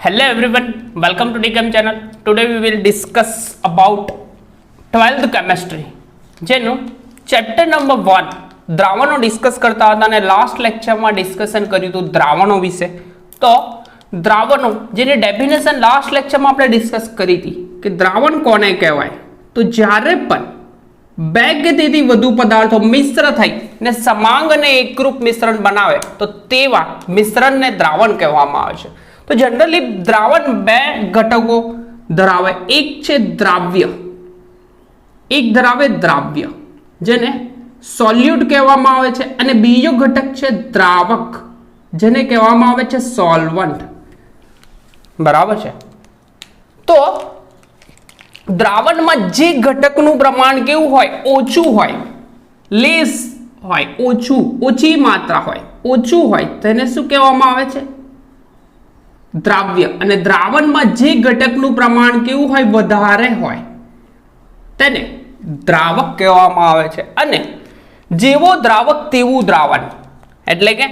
Hello everyone, welcome to DChem channel. Today we will discuss about 12th chemistry. જેનું chapter number 1 દ્રાવણો discuss કરતા હતા અને last લેક્ચરમાં discussion કર્યું હતું દ્રાવણો વિશે. તો દ્રાવણો જેની ડેફિનેશન લાસ્ટ લેક્ચરમાં આપણે ડિસ્કસ કરી હતી કે દ્રાવણ કોને કહેવાય, તો જ્યારે પણ બે કે તેથી વધુ પદાર્થો મિશ્ર થઈ ને સમાંગ અને એકરૂપ મિશ્રણ બનાવે તો તેવા મિશ્રણને દ્રાવણ કહેવામાં આવે છે. તો જનરલી દ્રાવણ બે ઘટકો ધરાવે, એક છે દ્રાવ્ય, એક ધરાવે દ્રાવ્ય જેને સોલ્યુટ કહેવામાં આવે છે, અને બીજો ઘટક છે દ્રાવક જેને કહેવામાં આવે છે સોલ્વન્ટ. બરાબર છે. તો દ્રાવણમાં જે ઘટકનું પ્રમાણ કેવું હોય, ઓછું હોય, લેસ હોય, ઓછી માત્રા હોય, ઓછું હોય, તેને શું કહેવામાં આવે છે? દ્રાવ્ય. અને દ્રાવણમાં જે ઘટકનું પ્રમાણ કેવું હોય, વધારે હોય, તેને દ્રાવક કહેવામાં આવે છે. અને જેવો દ્રાવક તેવું દ્રાવણ, એટલે કે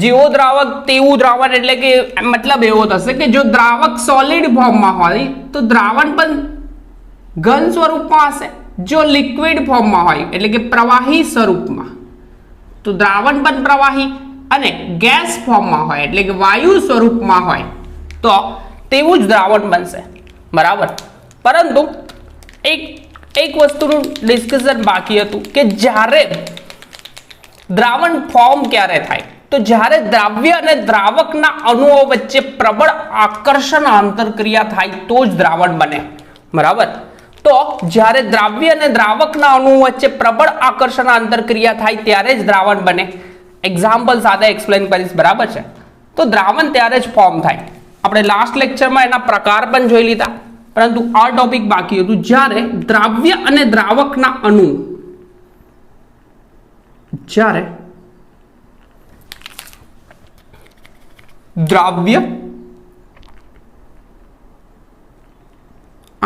જેવો દ્રાવક તેવું દ્રાવણ એટલે કે મતલબ એવો થશે કે જો દ્રાવક સોલિડ ફોર્મમાં હોય તો દ્રાવણ પણ ઘન સ્વરૂપમાં હશે, જો લિક્વિડ ફોર્મમાં હોય એટલે કે પ્રવાહી સ્વરૂપમાં તો દ્રાવણ પણ પ્રવાહી, અને ગેસ ફોર્મમાં હોય એટલે કે વાયુ સ્વરૂપમાં હોય તો તેવું જ દ્રાવણ બનશે. બરાબર. પરંતુ એક વસ્તુનું ડિસ્કશન બાકી હતું કે જ્યારે દ્રાવણ ફોર્મ ક્યારે થાય, તો જ્યારે દ્રાવ્ય અને દ્રાવકના અણુઓ વચ્ચે પ્રબળ આકર્ષણ આંતરક્રિયા થાય તો જ દ્રાવણ બને. બરાબર. તો જ્યારે દ્રાવ્ય અને દ્રાવકના અણુઓ વચ્ચે પ્રબળ આકર્ષણ આંતરક્રિયા થાય ત્યારે જ દ્રાવણ બને. એક્ઝામ્પલ સાથે એક્સપ્લેન કરીશ. બરાબર છે. તો દ્રાવણ ત્યારે જ ફોર્મ થાય. આપણે લાસ્ટ લેક્ચરમાં એના પ્રકાર પણ જોઈ લીધા, પરંતુ આ ટોપિક બાકી હતું. જ્યારે દ્રાવ્ય અને દ્રાવકના અણુ જ્યારે દ્રાવ્ય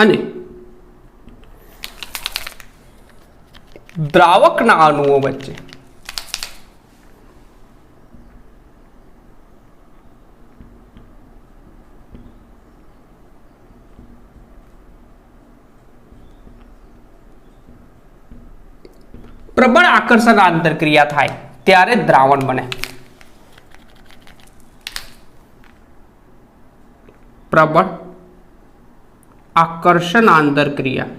અને દ્રાવકના અણુઓ વચ્ચે પ્રબળ આકર્ષણ આંતરક્રિયા થાય ત્યારે દ્રાવણ બને. પ્રબળ આકર્ષણ આંતરક્રિયા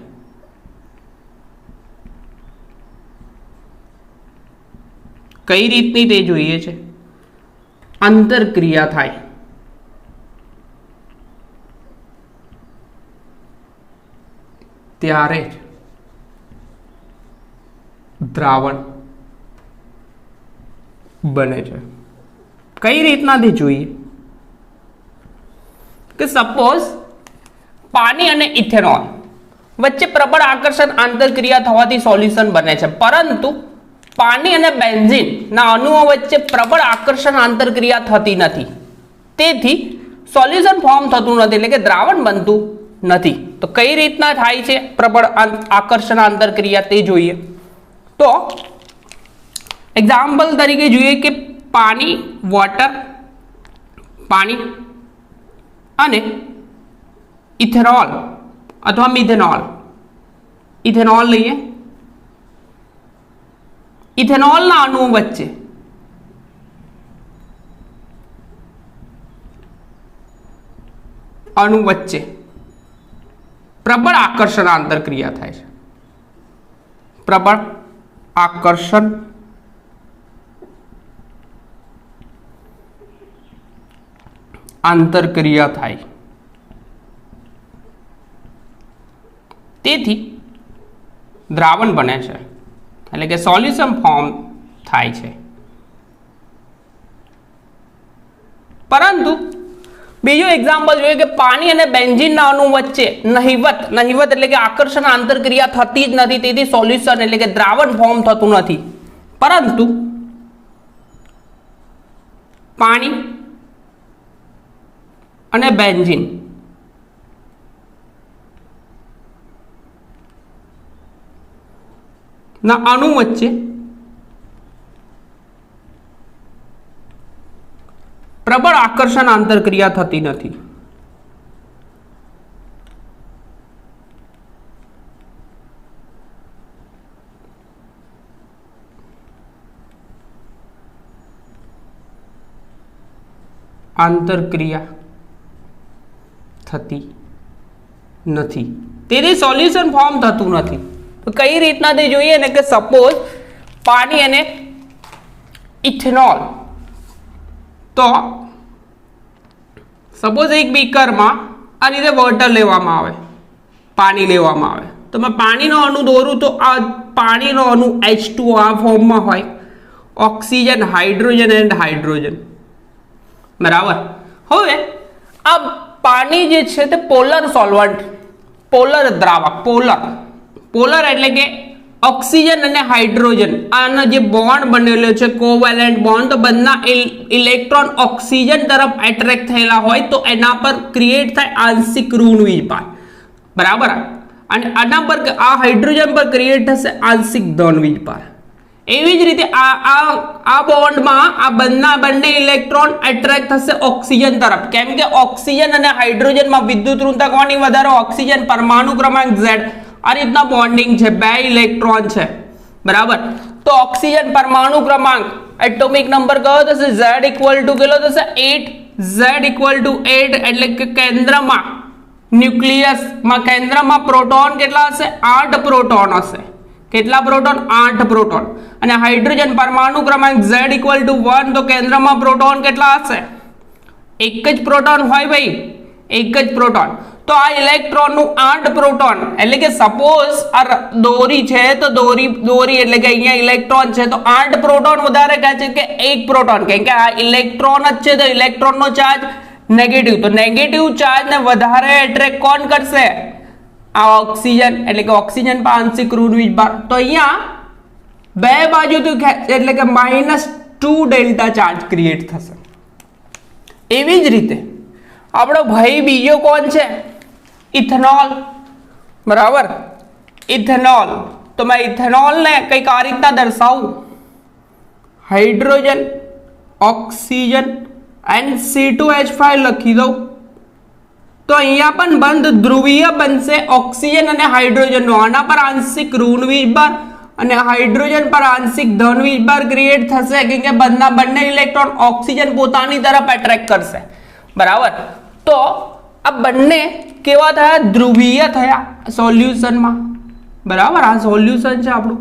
કઈ રીતની તે જોઈએ છે. આંતરક્રિયા થાય ત્યારે જ દ્રાવણ બને છે. કઈ રીતનાથી જોઈએ કે સપોઝ પાણી અને ઇથેનોલ વચ્ચે પ્રબળ આકર્ષણ આંતરક્રિયા થવાથી સોલ્યુશન બને છે, પરંતુ પાણી અને બેન્ઝીન ના અણુઓ વચ્ચે પ્રબળ આકર્ષણ આંતરક્રિયા થતી નથી, તેથી સોલ્યુશન ફોર્મ થતું નથી, એટલે કે દ્રાવણ બનતું નથી. તો કઈ રીતના થાય છે પ્રબળ આકર્ષણ આંતરક્રિયા તે જોઈએ. તો એક્ઝામ્પલ તરીકે જોઈએ કે પાણી અને ઇથેનોલ અથવા ઇથેનોલ લઈએ. ઇથેનોલના અણુઓ વચ્ચે પ્રબળ આકર્ષણ આંતરક્રિયા થાય છે. પ્રબળ આકર્ષણ આંતરક્રિયા થાય, તેથી દ્રાવણ બને છે, એટલે કે સોલ્યુશન ફોર્મ થાય છે. પરંતુ બીજું એક્ઝામ્પલ જોઈએ કે પાણી અને બેન્ઝીનના અણુ વચ્ચે નહિવત એટલે કે આકર્ષણ આંતરક્રિયા થતી જ નથી, તેથી સોલ્યુશન એટલે કે દ્રાવણ ફોર્મ થતું નથી. પરંતુ પાણી અને બેન્ઝીન ના અણુ વચ્ચે પ્રબળ આકર્ષણ આંતરક્રિયા થતી નથી, આંતરક્રિયા થતી નથી, તેથી સોલ્યુશન ફોર્મ થતું નથી. તો કઈ રીતના તે જોઈએ ને કે સપોઝ પાણી અને ઇથેનોલ, તો સપોઝ એક બીકરમાં આ રીતે વોટર લેવામાં આવે, પાણી લેવામાં આવે, તો મેં પાણીનો અણુ દોરું તો આ પાણીનો અણુ H2O આ ફોર્મમાં હોય, ઓક્સિજન, હાઇડ્રોજન એન્ડ હાઇડ્રોજન, બરાબર. હવે આ પાણી જે છે તે પોલર સોલ્વન્ટ, પોલર દ્રાવક, પોલર એટલે કે ઓક્સિજન અને હાઇડ્રોજન આનો જે બોન્ડ બનેલો છે કોવેલેન્ટ બોન્ડ, તો બંને ઇલેક્ટ્રોન ઓક્સિજન તરફ એટ્રેક્ટ થયેલા હોય તો એના પર ક્રિએટ થાય આંશિક ઋણ વીજભાર, બરાબર. અને આના પર આ હાઇડ્રોજન પર ક્રિએટ થશે આંશિક ધન વીજભાર. એવી જ રીતે આ બોન્ડમાં આ બંને ઇલેક્ટ્રોન એટ્રેક્ટ થશે ઓક્સિજન તરફ, કેમ કે ઓક્સિજન અને હાઇડ્રોજનમાં વિદ્યુત ઋણતા કોની વધારે? ઓક્સિજન, પરમાણુ ક્રમાંક Z. આ રીતના બોન્ડિંગ છે, બે ઇલેક્ટ્રોન છે, બરાબર. તો ઓક્સિજન પરમાણુ ક્રમાંક એટોમિક નંબર કયો થશે? Z ઇક્વલ ટુ કેટલો થશે? 8. Z ઇક્વલ ટુ 8 એટલે કે કેન્દ્રમાં, ન્યુક્લિયસમાં કેન્દ્રમાં પ્રોટોન કેટલા હશે? 8 પ્રોટોન હશે. કેટલા પ્રોટોન? 8 પ્રોટોન. અને હાઇડ્રોજન પરમાણુ ક્રમાંક Z ઇક્વલ ટુ 1, તો કેન્દ્રમાં પ્રોટોન કેટલા હશે? એક જ પ્રોટોન હોય ભાઈ, એક જ પ્રોટોન. તો આ ઇલેક્ટ્રોનનું 8 પ્રોટોન એટલે કે સપોઝ આ દોરી છે, તો દોરી એટલે કે અહીંયા ઇલેક્ટ્રોન છે, તો 8 પ્રોટોન વધારે કહે છે કે એક પ્રોટોન, કેમ કે આ ઇલેક્ટ્રોન જ છે, તો ઇલેક્ટ્રોનનો ચાર્જ નેગેટિવ, તો નેગેટિવ ચાર્જને વધારે એટ્રેક્ટ કોણ કરશે? આ ઓક્સિજન, એટલે કે ઓક્સિજન પર આંશિક ઋણ વીજભાર. તો અહીંયા બે બાજુથી એટલે કે -2 ડેલ્ટા ચાર્જ ક્રિએટ થશે. એવી જ રીતે આપણો ભાઈ બીજો કોણ છે? ઇથેનોલ, બરાબર. ઇથેનોલ, તો મેં ઇથેનોલને કંઈક આ રીતના દર્શાવું, હાઇડ્રોજન, ઓક્સિજન એન્ડ C2H5 લખી દઉં, તો અહીંયા પણ બંધ ધ્રુવીય બનશે ઓક્સિજન અને હાઇડ્રોજનનો. આના પર આંશિક ઋણ વીજભાર અને હાઇડ્રોજન પર આંશિક ધન વીજભાર ક્રિએટ થશે, કેમ કે બંને ઇલેક્ટ્રોન ઓક્સિજન પોતાની તરફ એટ્રેક્ટ કરશે, બરાબર. તો આ બંને કેવા થયા? ધ્રુવીય થયા સોલ્યુશનમાં, બરાબર. આ સોલ્યુશન છે આપણું.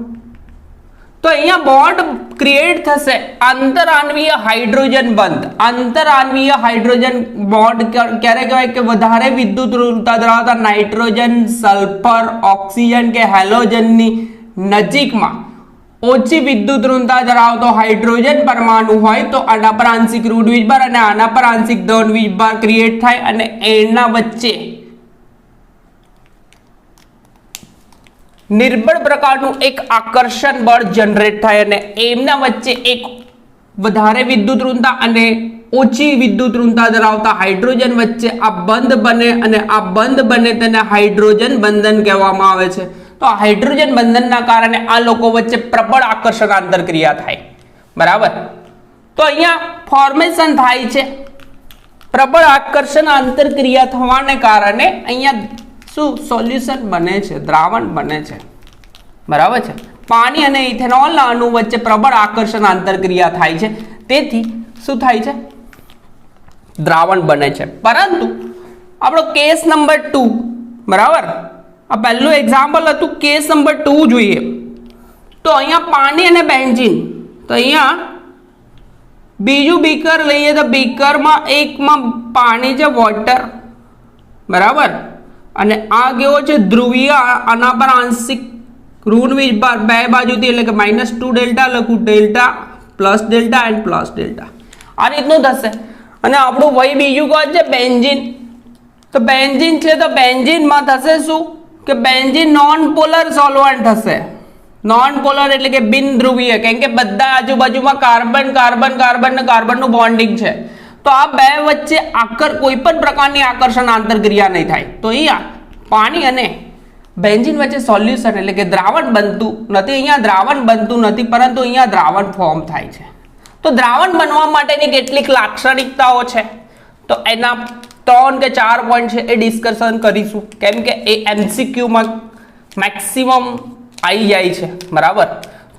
તો અહીંયા બોન્ડ ક્રિએટ થશે આંતરાણવીય હાઇડ્રોજન બંધ. આંતરાણવીય હાઇડ્રોજન બોન્ડ ક્યારે કહેવાય? કે વધારે વિદ્યુત ઋણતા ધરાવતા નાઇટ્રોજન, સલ્ફર, ઓક્સિજન કે હેલોજનની નજીકમાં ઓછી વિદ્યુત ઋણતા ધરાવતો હાઇડ્રોજન પરમાણુ હોય તો આના પર આંશિક ઋણ વીજભાર અને આના પર આંશિક ધન વીજભાર ક્રિએટ થાય, અને એના વચ્ચે નિર્બળ પ્રકારનું એક આકર્ષણ બળ જનરેટ થાય, અને એમના વચ્ચે એક વધારે વિદ્યુત ઋણતા અને ઓછી વિદ્યુત ઋણતા ધરાવતા હાઇડ્રોજન વચ્ચે આ બંધ બને, અને આ બંધ બને તેને હાઇડ્રોજન બંધન કહેવામાં આવે છે. તો હાઇડ્રોજન બંધનના કારણે આ લોકો વચ્ચે પ્રબળ આકર્ષણ આંતરક્રિયા થાય, બરાબર. તો અહીંયા ફોર્મેશન થાય છે, પ્રબળ આકર્ષણ આંતરક્રિયા થવાને કારણે અહીંયા શું સોલ્યુશન બને છે? દ્રાવણ બને છે, બરાબર છે. પાણી અને ઇથેનોલના અણુ વચ્ચે પ્રબળ આકર્ષણ આંતરક્રિયા થાય છે, તેથી શું થાય છે? દ્રાવણ બને છે. પરંતુ આપણો કેસ નંબર 2, બરાબર. આ પહેલું એક્ઝામ્પલ હતું, કેસ નંબર 2 જોઈએ. તો અહીંયા પાણી અને બેન્ઝીન, તો અહીંયા બીજું બીકર લઈએ, તો બીકરમાં એકમાં પાણી છે, વોટર, બરાબર. અને આ કેવો છે? ધ્રુવીય. આના પર આંશિક ઋણ વીજભાર બે બાજુથી, એટલે કે -2 ડેલ્ટા લખું, delta plus delta and plus delta, આ રીતનું થશે. અને આપણું ભાઈ બીજું કોણ છે? બેન્ઝીન. તો બેન્ઝીન છે, તો બેન્ઝીનમાં થશે શું? કે બેન્ઝીન નોન પોલર સોલ્વન્ટ હશે. નોન પોલર એટલે કે બિન ધ્રુવીય, કેમ કે બધા આજુબાજુમાં કાર્બન કાર્બન કાર્બન ને કાર્બનનું બોન્ડિંગ છે, તો આ બે વચ્ચે કોઈ પણ પ્રકારની આકર્ષણ આંતરક્રિયા નહીં થાય. તો અહીંયા પાણી અને બેન્ઝીન વચ્ચે સોલ્યુશન એટલે કે દ્રાવણ બનતું નથી. અહીંયા દ્રાવણ બનતું નથી, પરંતુ અહીંયા દ્રાવણ ફોર્મ થાય છે. તો દ્રાવણ બનવા માટેની કેટલીક લાક્ષણિકતાઓ છે, તો એના 3 કે 4 પોઈન્ટ છે, એ ડિસ્કશન કરીશું, કેમ કે એ MCQ માં મેક્સિમમ આવી જાય છે, બરાબર.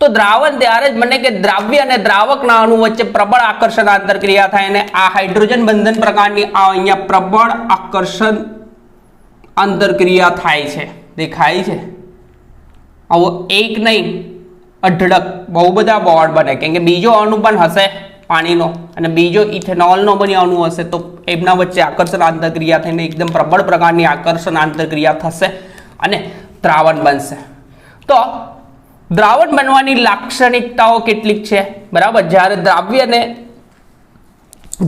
તો દ્રાવણ ત્યારે જ બને કે દ્રાવ્ય અને દ્રાવકના અણુ વચ્ચે પ્રબળ આકર્ષણ આંતરક્રિયા થાય અને આ હાઇડ્રોજન બંધન પ્રકારની આ અહીંયા પ્રબળ આકર્ષણ આંતરક્રિયા થાય છે, દેખાય છે. આવો એક નહીં અઢળક બહુ બધા બોન્ડ બને, કેમ કે બીજો અણુ પણ હશે પાણીનો અને બીજો ઇથેનોલનો પણ અણુ હશે, તો એમના વચ્ચે આકર્ષણ આંતરક્રિયા થઈને એકદમ પ્રબળ પ્રકારની આકર્ષણ આંતરક્રિયા થશે અને દ્રાવણ બનશે. તો દ્રાવણ બનવાની લાક્ષણિકતાઓ કેટલીક છે, બરાબર. જ્યારે દ્રાવ્ય અને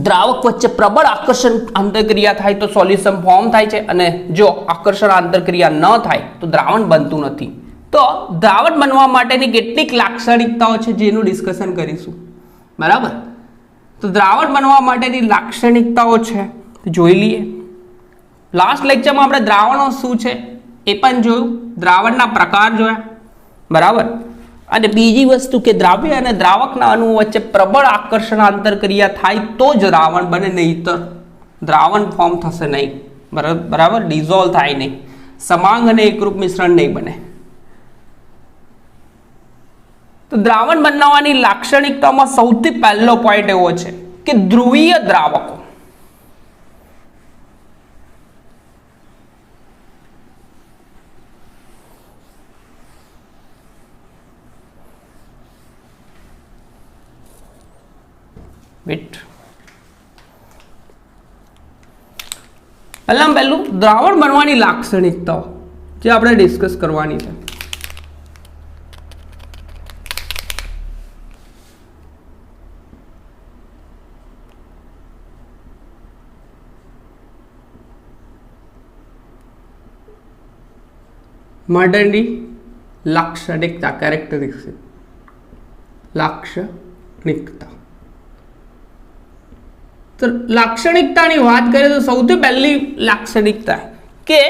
દ્રાવક વચ્ચે પ્રબળ આકર્ષણ આંતરક્રિયા થાય તો સોલ્યુશન ફોર્મ થાય છે, અને જો આકર્ષણ આંતરક્રિયા ન થાય તો દ્રાવણ બનતું નથી. તો દ્રાવણ બનવા માટેની કેટલીક લાક્ષણિકતાઓ છે જેનું ડિસ્કશન કરીશું, બરાબર. તો દ્રાવણ બનવા માટેની લાક્ષણિકતાઓ છે જોઈ લઈએ. લાસ્ટ લેક્ચરમાં આપણે દ્રાવણો શું છે એ પણ જોયું, દ્રાવણના પ્રકાર જોયા, બરાબર. અને બીજી વસ્તુ કે દ્રાવ્ય અને દ્રાવકના અણુ વચ્ચે પ્રબળ આકર્ષણ આંતરક્રિયા થાય તો જ દ્રાવણ બને, નહીંતર દ્રાવણ ફોર્મ થશે નહીં, બરાબર. ડિઝોલ્વ થાય નહીં, સમાંગ અને એકરૂપ મિશ્રણ નહીં બને. તો દ્રાવણ બનાવવાની લાક્ષણિકતામાં સૌથી પહેલો પોઈન્ટ એવો છે કે ધ્રુવીય દ્રાવકો. પહેલું દ્રાવણ બનવાની લાક્ષણિકતાઓ જે આપણે ડિસ્કસ કરવાની છે. માટેની લાક્ષણિકતા, કેરેક્ટરિસ્ટિક, લાક્ષણિકતા. તો લાક્ષણિકતાની વાત કરીએ તો સૌથી પહેલી લાક્ષણિકતા કે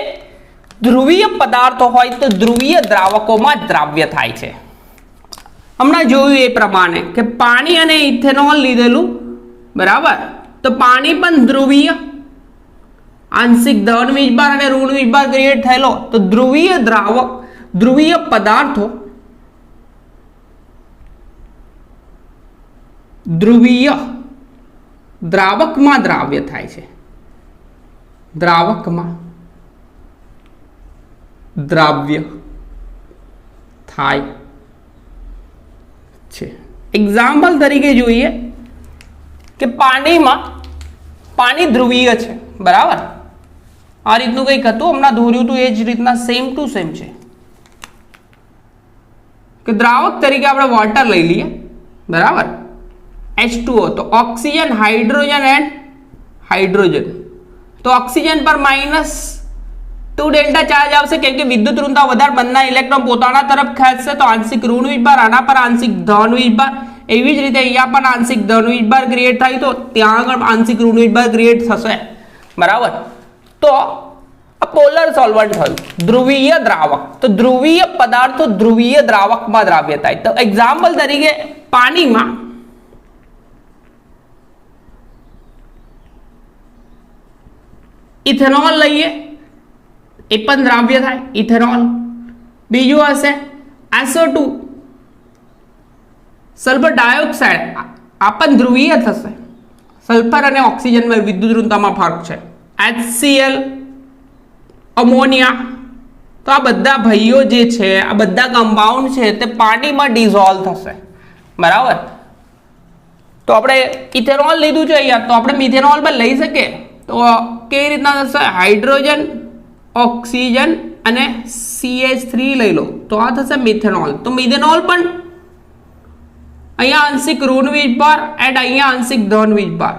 ધ્રુવીય પદાર્થો હોય તો ધ્રુવીય દ્રાવકોમાં દ્રાવ્ય થાય છે. હમણાં જોયું એ પ્રમાણે કે પાણી અને ઇથેનોલ લીધેલું, બરાબર. તો પાણી પણ ધ્રુવીય, આંશિક ધન વીજભાર અને ઋણ વીજભાર ક્રિએટ થયેલો, તો ધ્રુવીય દ્રાવક, ધ્રુવીય પદાર્થો ધ્રુવીય દ્રાવકમાં દ્રાવ્ય થાય છે, દ્રાવકમાં દ્રાવ્ય થાય છે. એક્ઝામ્પલ તરીકે જોઈએ કે પાણી ધ્રુવીય છે, બરાબર. આ રીતનું કંઈક હતું, હમણાં દોર્યું હતું, એ જ રીતના સેમ ટુ સેમ છે. કે દ્રાવક તરીકે આપણે વોટર લઈ લઈએ, બરાબર. H2O, તો ઓક્સિજન, હાઇડ્રોજન એન્ડ હાઇડ્રોજન. તો ઓક્સિજન પર -2 ડેલ્ટા ચાર્જ આવશે, કેમ કે વિદ્યુત ઋણતા વધારે, બંને ઇલેક્ટ્રોન પોતાના તરફ ખેંચશે, તો આંશિક ઋણ વીજભાર, આના પર આંશિક ધન વીજભાર. એવી જ રીતે અહીંયા પણ આંશિક ધન વીજભાર ક્રિએટ થાય તો ત્યાં આગળ આંશિક ઋણ વીજભાર ક્રિએટ થશે, બરાબર. તો પોલર સોલ્વન્ટ થયું, ધ્રુવીય દ્રાવક. તો ધ્રુવીય પદાર્થો ધ્રુવીય દ્રાવકમાં દ્રાવ્ય થાય. તો એક્ઝામ્પલ તરીકે પાણીમાં ઇથેનોલ લઈએ, એ પણ દ્રાવ્ય થાય, ઇથેનોલ. બીજું હશે SO2, સલ્ફર ડાયોક્સાઇડ, આ પણ ધ્રુવીય થશે. સલ્ફર અને ઓક્સિજનમાં વિદ્યુત ઋણતામાં ફરક છે. HCl, ammonia. તો આ બધા ભાઈઓ જે છે, આ બધા કમ્પાઉન્ડ છે તે પાણીમાં ડિઝોલ્વ થશે, બરાબર. તો આપણે ઇથેનોલ લીધું છે અહીંયા, તો આપણે મિથેનોલ પણ લઈ શકીએ. તો કેવી રીતના થશે? હાઇડ્રોજન, ઓક્સિજન અને CH3 લઈ લો તો આ થશે મિથેનોલ. તો મિથેનોલ પણ અહીંયા આંશિક ઋણ વીજભાર એન્ડ અહીંયા આંશિક ધન વીજભાર.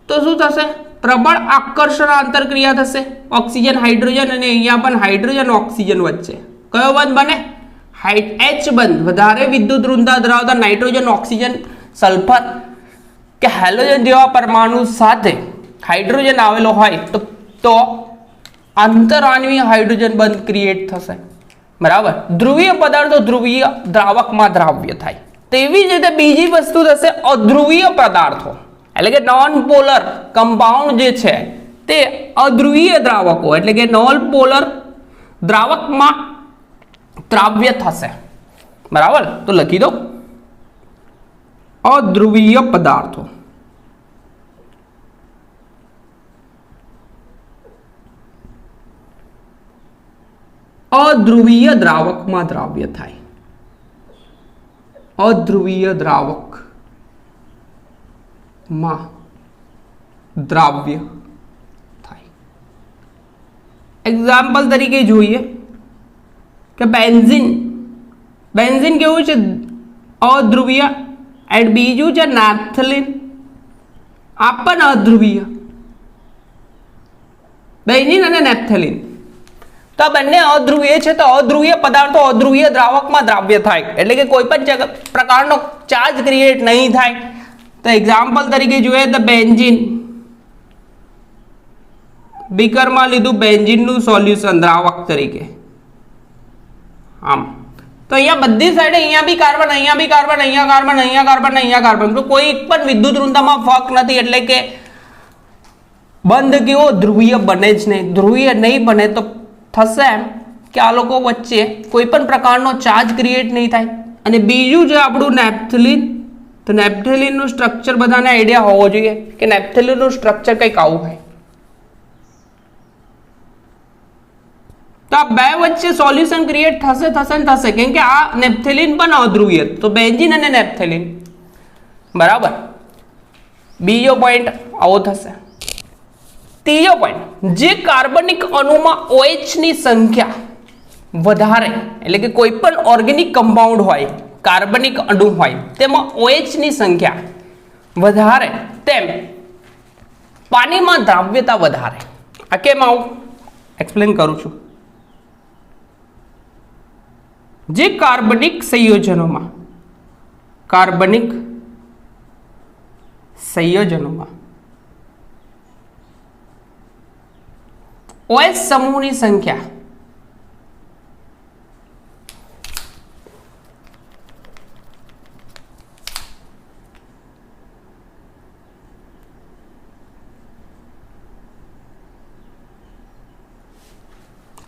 તો શું થશે? પ્રબળ આકર્ષણ આંતરક્રિયા થશે, ઓક્સિજન હાઇડ્રોજન અને અહીંયા પણ હાઇડ્રોજન ઓક્સિજન વચ્ચે કયો બંધ બને? H બંધ. વધારે વિદ્યુત ઋણતા ધરાવતા નાઇટ્રોજન, ઓક્સિજન, સલ્ફર કે હેલોજન જેવા પરમાણુ સાથે હાઇડ્રોજન આવેલો હોય તો આંતરાણ્વીય હાઇડ્રોજન બંધ ક્રિએટ થશે, બરાબર. ધ્રુવીય પદાર્થો ધ્રુવીય દ્રાવકમાં દ્રાવ્ય થાય. તેવી જ રીતે બીજી વસ્તુ થશે અધ્રુવીય પદાર્થો, એટલે કે નોન પોલર કમ્પાઉન્ડ જે છે તે અધ્રુવીય દ્રાવકો, એટલે કે નોન પોલર દ્રાવકમાં દ્રાવ્ય થશે, બરાબર, તો લખી દો અધ્રુવીય પદાર્થો. અધ્રુવીય દ્રાવકમાં દ્રાવ્ય થાય. અધ્રુવીય દ્રાવકમાં દ્રાવ્ય થાય. એક્ઝામ્પલ તરીકે જોઈએ કે બેન્ઝીન. બેન્ઝીન કેવું છે? અધ્રુવીય. એન્ડ બીજું છે નાફ્થલીન, આ પણ અધ્રુવીય. બેન્ઝીન અને નાફ્થલીન તો આ બંને અધ્રુવીય છે. તો અધ્રુવીય પદાર્થો અધ્રુવીય દ્રાવકમાં દ્રાવ્ય થાય એટલે કે કોઈ પણ પ્રકારનો ચાર્જ ક્રિએટ નહીં થાય. તો એક્ઝામ્પલ તરીકે જોઈએ તો બેન્ઝીન, બીકરમાં લીધું બેન્ઝીનનું સોલ્યુશન દ્રાવક તરીકે. આમ તો અહીંયા બધી સાઈડે અહીંયા બી કાર્બન, અહીંયા બી કાર્બન, અહીંયા કાર્બન, અહીંયા કાર્બન, અહીંયા કાર્બન. તો કોઈ પણ વિદ્યુત ઋણતામાં ફરક નથી એટલે કે બંધ કેવો ધ્રુવીય બને જ નહીં. ધ્રુવીય નહીં બને તો થશે એમ કે આ લોકો વચ્ચે કોઈ પણ પ્રકારનો ચાર્જ ક્રિએટ નહીં થાય. અને બીજું છે આપણું નેપ્થલિન. તો નેપ્થલિનનું સ્ટ્રક્ચર બધાને આઈડિયા હોવો જોઈએ કે નેપ્થલિનનું સ્ટ્રક્ચર કંઈક આવું હોય. તો આ બે વચ્ચે સોલ્યુશન ક્રિએટ થશે કેમ કે આ નેપ્થલિન પણ અધ્રુવીય. તો બેન્ઝીન અને નેપ્થલિન. બરાબર, બીજો પોઈન્ટ આવો થશે. ત્રીજો પોઈન્ટ, જે કાર્બનિક અણુમાં OH ની સંખ્યા વધારે એટલે કે કોઈ પણ ઓર્ગેનિક કમ્પાઉન્ડ હોય, કાર્બનિક અણુ હોય તેમાં OH ની સંખ્યા વધારે તેમ પાણીમાં દ્રાવ્યતા વધારે. આ કેમ આવું એક્સપ્લેન કરું છું. જે કાર્બનિક સંયોજનોમાં OH સમૂહની સંખ્યા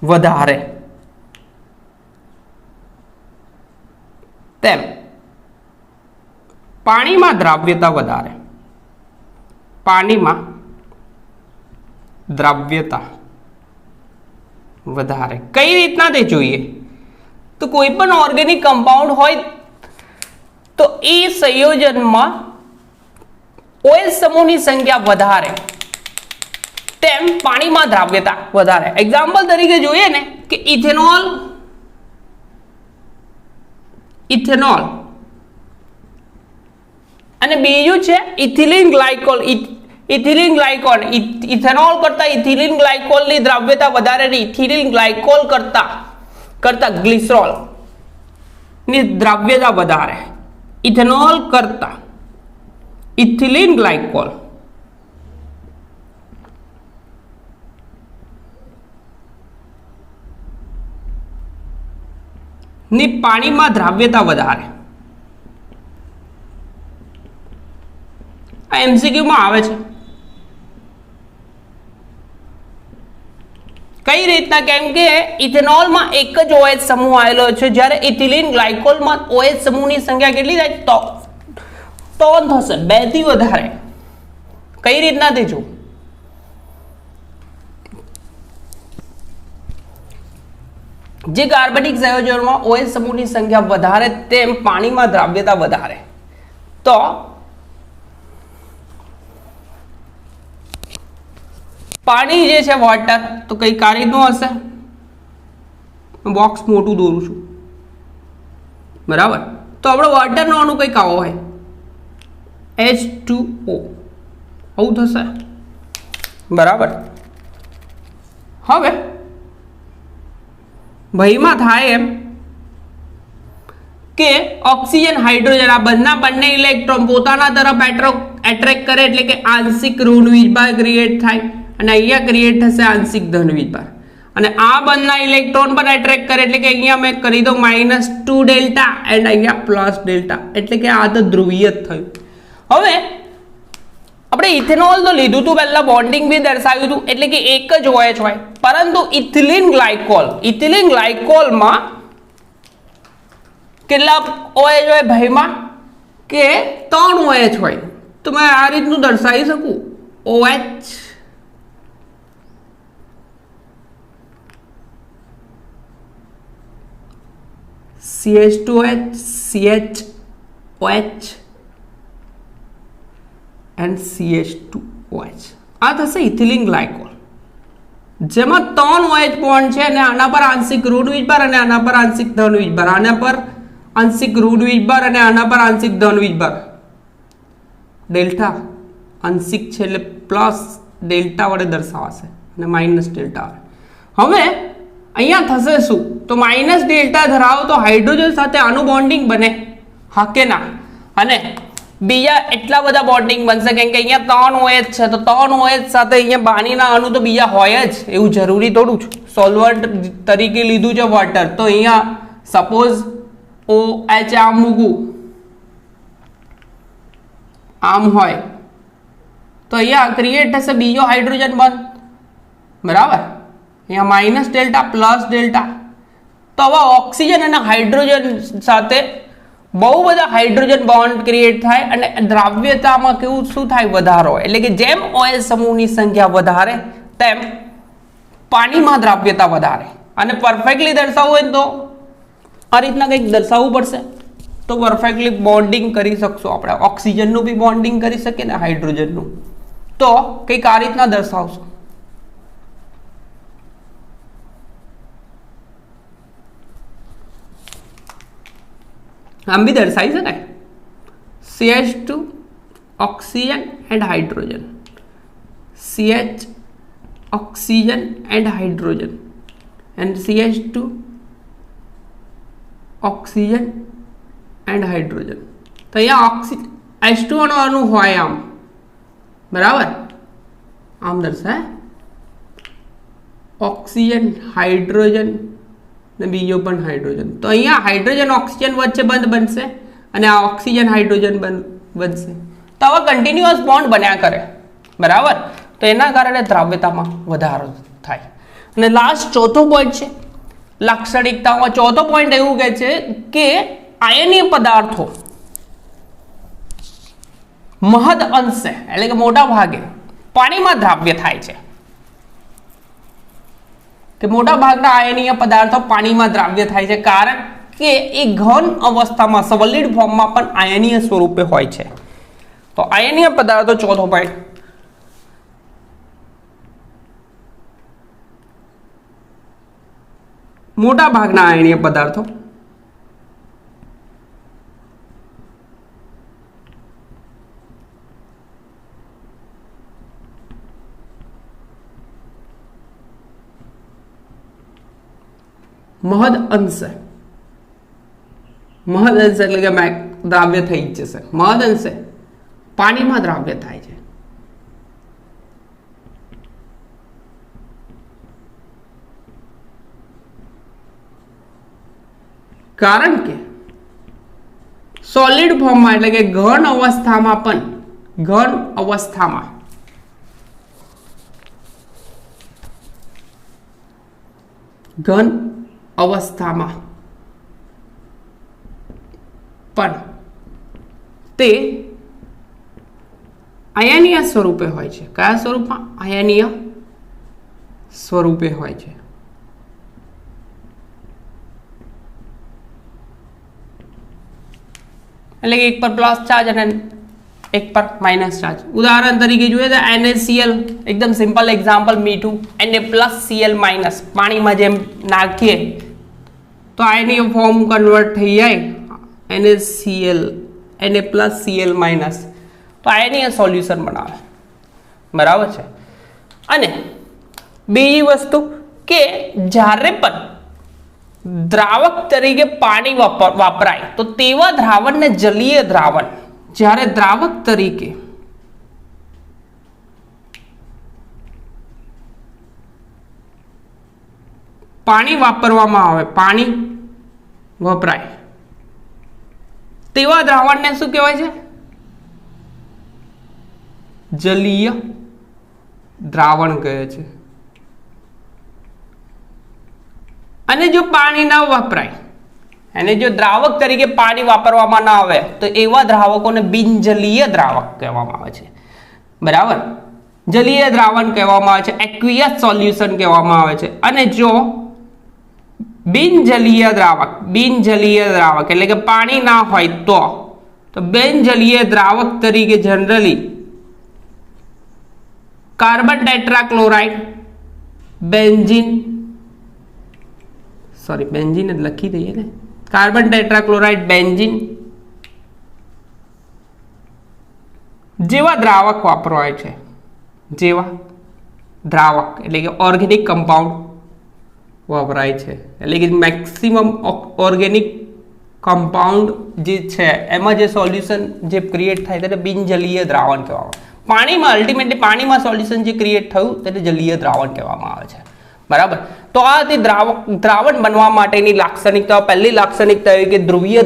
વધારે તેમ પાણીમાં દ્રાવ્યતા વધારે. પાણીમાં દ્રાવ્યતા વધારે કઈ રીતના તે જોઈએ તો કોઈ પણ ઓર્ગેનિક કમ્પાઉન્ડ હોય તો એ સંયોજનમાં OH સમૂહની સંખ્યા વધારે તેમ પાણીમાં દ્રાવ્યતા વધારે. એક્ઝામ્પલ તરીકે જોઈએ ને કે ઇથેનોલ અને બીજું છે ઇથિલિન ગ્લાયકોલ. ઇથેનોલ કરતા ઇથિલિન ગ્લાયકોલ ની દ્રાવ્યતા વધારે ને ઇથિલિન ગ્લાયકોલ કરતા ગ્લિસરોલ ની દ્રાવ્યતા વધારે. ઇથેનોલ કરતા ઇથિલિન ગ્લાયકોલ ની પાણીમાં દ્રાવ્યતા વધારે. આ MCQ માં આવે છે. કઈ રીતના? કેમ કે ઇથેનોલમાં એક જ OH સમૂહ આવેલો છે જ્યારે ઇથિલિન ગ્લાયકોલમાં OH સમૂહની સંખ્યા કેટલી થાય? તો થશે 2 થી વધારે. કઈ રીતના તે જો જે કાર્બનિક સંયોજનોમાં OH સમૂહની સંખ્યા વધારે તેમ પાણીમાં દ્રાવ્યતા વધારે. તો પાણી જે છે વોટર તો કઈ રીતનું હશે? બોક્સ મોટું દોરું છું. બરાબર, તો આપણે વોટરનો અણુ કંઈક આવો હોય H2O આવું થશે. બરાબર, હવે ભયમાં થાય એમ કે ઓક્સિજન હાઇડ્રોજન આ બંને ઇલેક્ટ્રોન પોતાના તરફ એટ્રેક્ટ કરે એટલે કે આંશિક ઋણ વીજભાર ક્રિએટ થાય અને અહીંયા ક્રિએટ થશે આંશિક ધન વીજભાર. અને આ બંને ઇલેક્ટ્રોન પર એટ્રેક્ટ કરે એટલે કે અહીંયા મેં કરી દઉં -2 ડેલ્ટા એન્ડ અહીંયા પ્લસ ડેલ્ટા એટલે કે આ તો ધ્રુવીય થયું. હવે આપણે ઇથેનોલ તો લીધું હતું પહેલા, બોન્ડિંગ બી દર્શાવ્યું હતું એટલે કે એક જ OH હોય. પરંતુ ઇથિલિન ગ્લાયકોલમાં કેટલા OH હોય ભાઈમાં કે 3 OH હોય, તો મેં આ રીતનું દર્શાવી શકું OH CH2OH CHOH and CH2OH. આ થશે ઇથિલિન ગ્લાયકોલ, જેમાં 3 OH બોન્ડ છે અને આના પર આંશિક ઋણ વીજભાર અને આના પર આંશિક ધન વીજભાર, આના પર આંશિક ઋણ વીજભાર અને આના પર આંશિક ધન વીજભાર, ડેલ્ટા આંશિક છે એટલે પ્લસ ડેલ્ટા વડે દર્શાવાશે અને માઇનસ ડેલ્ટા. હવે અહીંયા થશે શું, તો માઇનસ ડેલ્ટા ધરાવો તો હાઇડ્રોજન સાથે આનું બોન્ડિંગ બને, હા કે ના, અને બીજા એટલા બધા બોન્ડિંગ બનશે કેમ કે અહીંયા 3 OH છે, તો 3 OH સાથે અહીંયા પાણીના અણુ તો બીજા હોય જ, એવું જરૂરી થોડું છે. સોલ્વન્ટ તરીકે લીધું છે વોટર, તો અહીંયા સપોઝ OH આમ મૂકું, આમ હોય તો અહીંયા ક્રિએટ થશે બીજો હાઇડ્રોજન બંધ, બરાબર. અહીંયા માઇનસ ડેલ્ટા પ્લસ ડેલ્ટા. તો હવે ઓક્સિજન અને હાઇડ્રોજન સાથે બહુ બધા હાઇડ્રોજન બોન્ડ ક્રિએટ થાય અને દ્રાવ્યતામાં કેવું શું થાય, વધારો. એટલે કે જેમ OH સમૂહની સંખ્યા વધારે તેમ પાણીમાં દ્રાવ્યતા વધારે. અને પરફેક્ટલી દર્શાવવું હોય તો આ રીતના કંઈક દર્શાવવું પડશે, તો પરફેક્ટલી બોન્ડિંગ કરી શકશું આપણે. ઓક્સિજનનું બી બોન્ડિંગ કરી શકીએ ને હાઇડ્રોજનનું, તો કંઈક આ રીતના દર્શાવશું. આમ બી દર્શાવી શકાય, CH2 oxygen and hydrogen, CH oxygen and hydrogen and CH2 oxygen and hydrogen. તો અહીંયા H2O અણુ હોય આમ, બરાબર, આમ દર્શાય ઓક્સિજન હાઇડ્રોજન ને બીજો પણ હાઇડ્રોજન. તો અહીંયા હાઇડ્રોજન ઓક્સિજન વચ્ચે બંધ બનશે અને આ ઓક્સિજન હાઇડ્રોજન બનશે. તો આવા કન્ટિન્યુઅસ બોન્ડ બન્યા કરે, બરાબર. તો એના કારણે દ્રાવ્યતામાં વધારો થાય. અને લાસ્ટ ચોથો પોઈન્ટ છે લાક્ષણિકતાઓમાં. ચોથો પોઈન્ટ એવું કહે છે કે આયનીય પદાર્થો મહદ અંશે એટલે કે મોટા ભાગે પાણીમાં દ્રાવ્ય થાય છે, કે મોટા ભાગના આયનીય પદાર્થો પાણીમાં દ્રાવ્ય થાય છે, કારણ કે એ ઘન અવસ્થામાં સોલિડ ફોર્મમાં પણ આયનીય સ્વરૂપે હોય છે. તો આયનીય પદાર્થો ચોથો પોઈન્ટ. મોટા ભાગના આયનીય પદાર્થો મહદ અંશે એટલે કે દ્રાવ્ય થઈ જશે. મહદ અંશે પાણીમાં દ્રાવ્ય થાય છે. કારણ કે સોલિડ ફોર્મમાં એટલે કે ઘન અવસ્થામાં પણ તે આયનીય સ્વરૂપે હોય છે. કયા સ્વરૂપમાં? આયનીય સ્વરૂપે હોય છે. એટલે કે એક પર પ્લસ ચાર્જ અને એક પર માઇનસ ચાર્જ. ઉદાહરણ તરીકે જોઈએ તો NaCl, એકદમ સિમ્પલ એક્ઝામ્પલ, મીઠું Na+Cl- પાણીમાં જેમ નાખીએ તો આયનીય ફોર્મ કન્વર્ટ થઈ જાય NaCl, Na+Cl-, તો આયનીય સોલ્યુશન બનાવે, બરાબર છે. અને બીજી વસ્તુ કે જ્યારે પણ દ્રાવક તરીકે પાણી વાપરાય તો તેવા દ્રાવણને જલીય દ્રાવણ, જ્યારે દ્રાવક તરીકે પાણી વાપરવામાં આવે, પાણી વપરાય તેવા દ્રાવણને શું કહેવાય છે? જલીય દ્રાવણ કહે છે. અને જો પાણી ન વપરાય એને જો દ્રાવક તરીકે પાણી વાપરવામાં ના આવે તો એવા દ્રાવકોને બિનજલીય દ્રાવક કહેવામાં આવે છે, બરાબર. જલીય દ્રાવણ કહેવામાં આવે છે, એક્વિયસ સોલ્યુશન કહેવામાં આવે છે. અને જો બિનજલીય દ્રાવક એટલે કે પાણી ના હોય તો બિનજલીય દ્રાવક તરીકે જનરલી કાર્બન ટેટ્રાક્લોરાઇડ, બેન્ઝીન જ લખી દઈએ ને, કાર્બન ટેટ્રાક્લોરાઇડ, બેન્ઝીન જેવા દ્રાવક વાપરવાય છે. જેવા દ્રાવક એટલે કે ઓર્ગેનિક કમ્પાઉન્ડ વપરાય છે, એટલે કે મેક્સિમમ ઓર્ગેનિક કમ્પાઉન્ડ જે છે એમાં જે સોલ્યુશન જે ક્રિએટ થાય તેને બિનજલીય દ્રાવણ કહેવામાં આવે. પાણીમાં અલ્ટિમેટલી પાણીમાં સોલ્યુશન જે ક્રિએટ થયું તેને જલીય દ્રાવણ કહેવામાં આવે છે, બરાબર. તો આ તે દ્રાવણ બનવા માટેની લાક્ષણિકતાઓ. પહેલી લાક્ષણિકતા એ કે ધ્રુવીય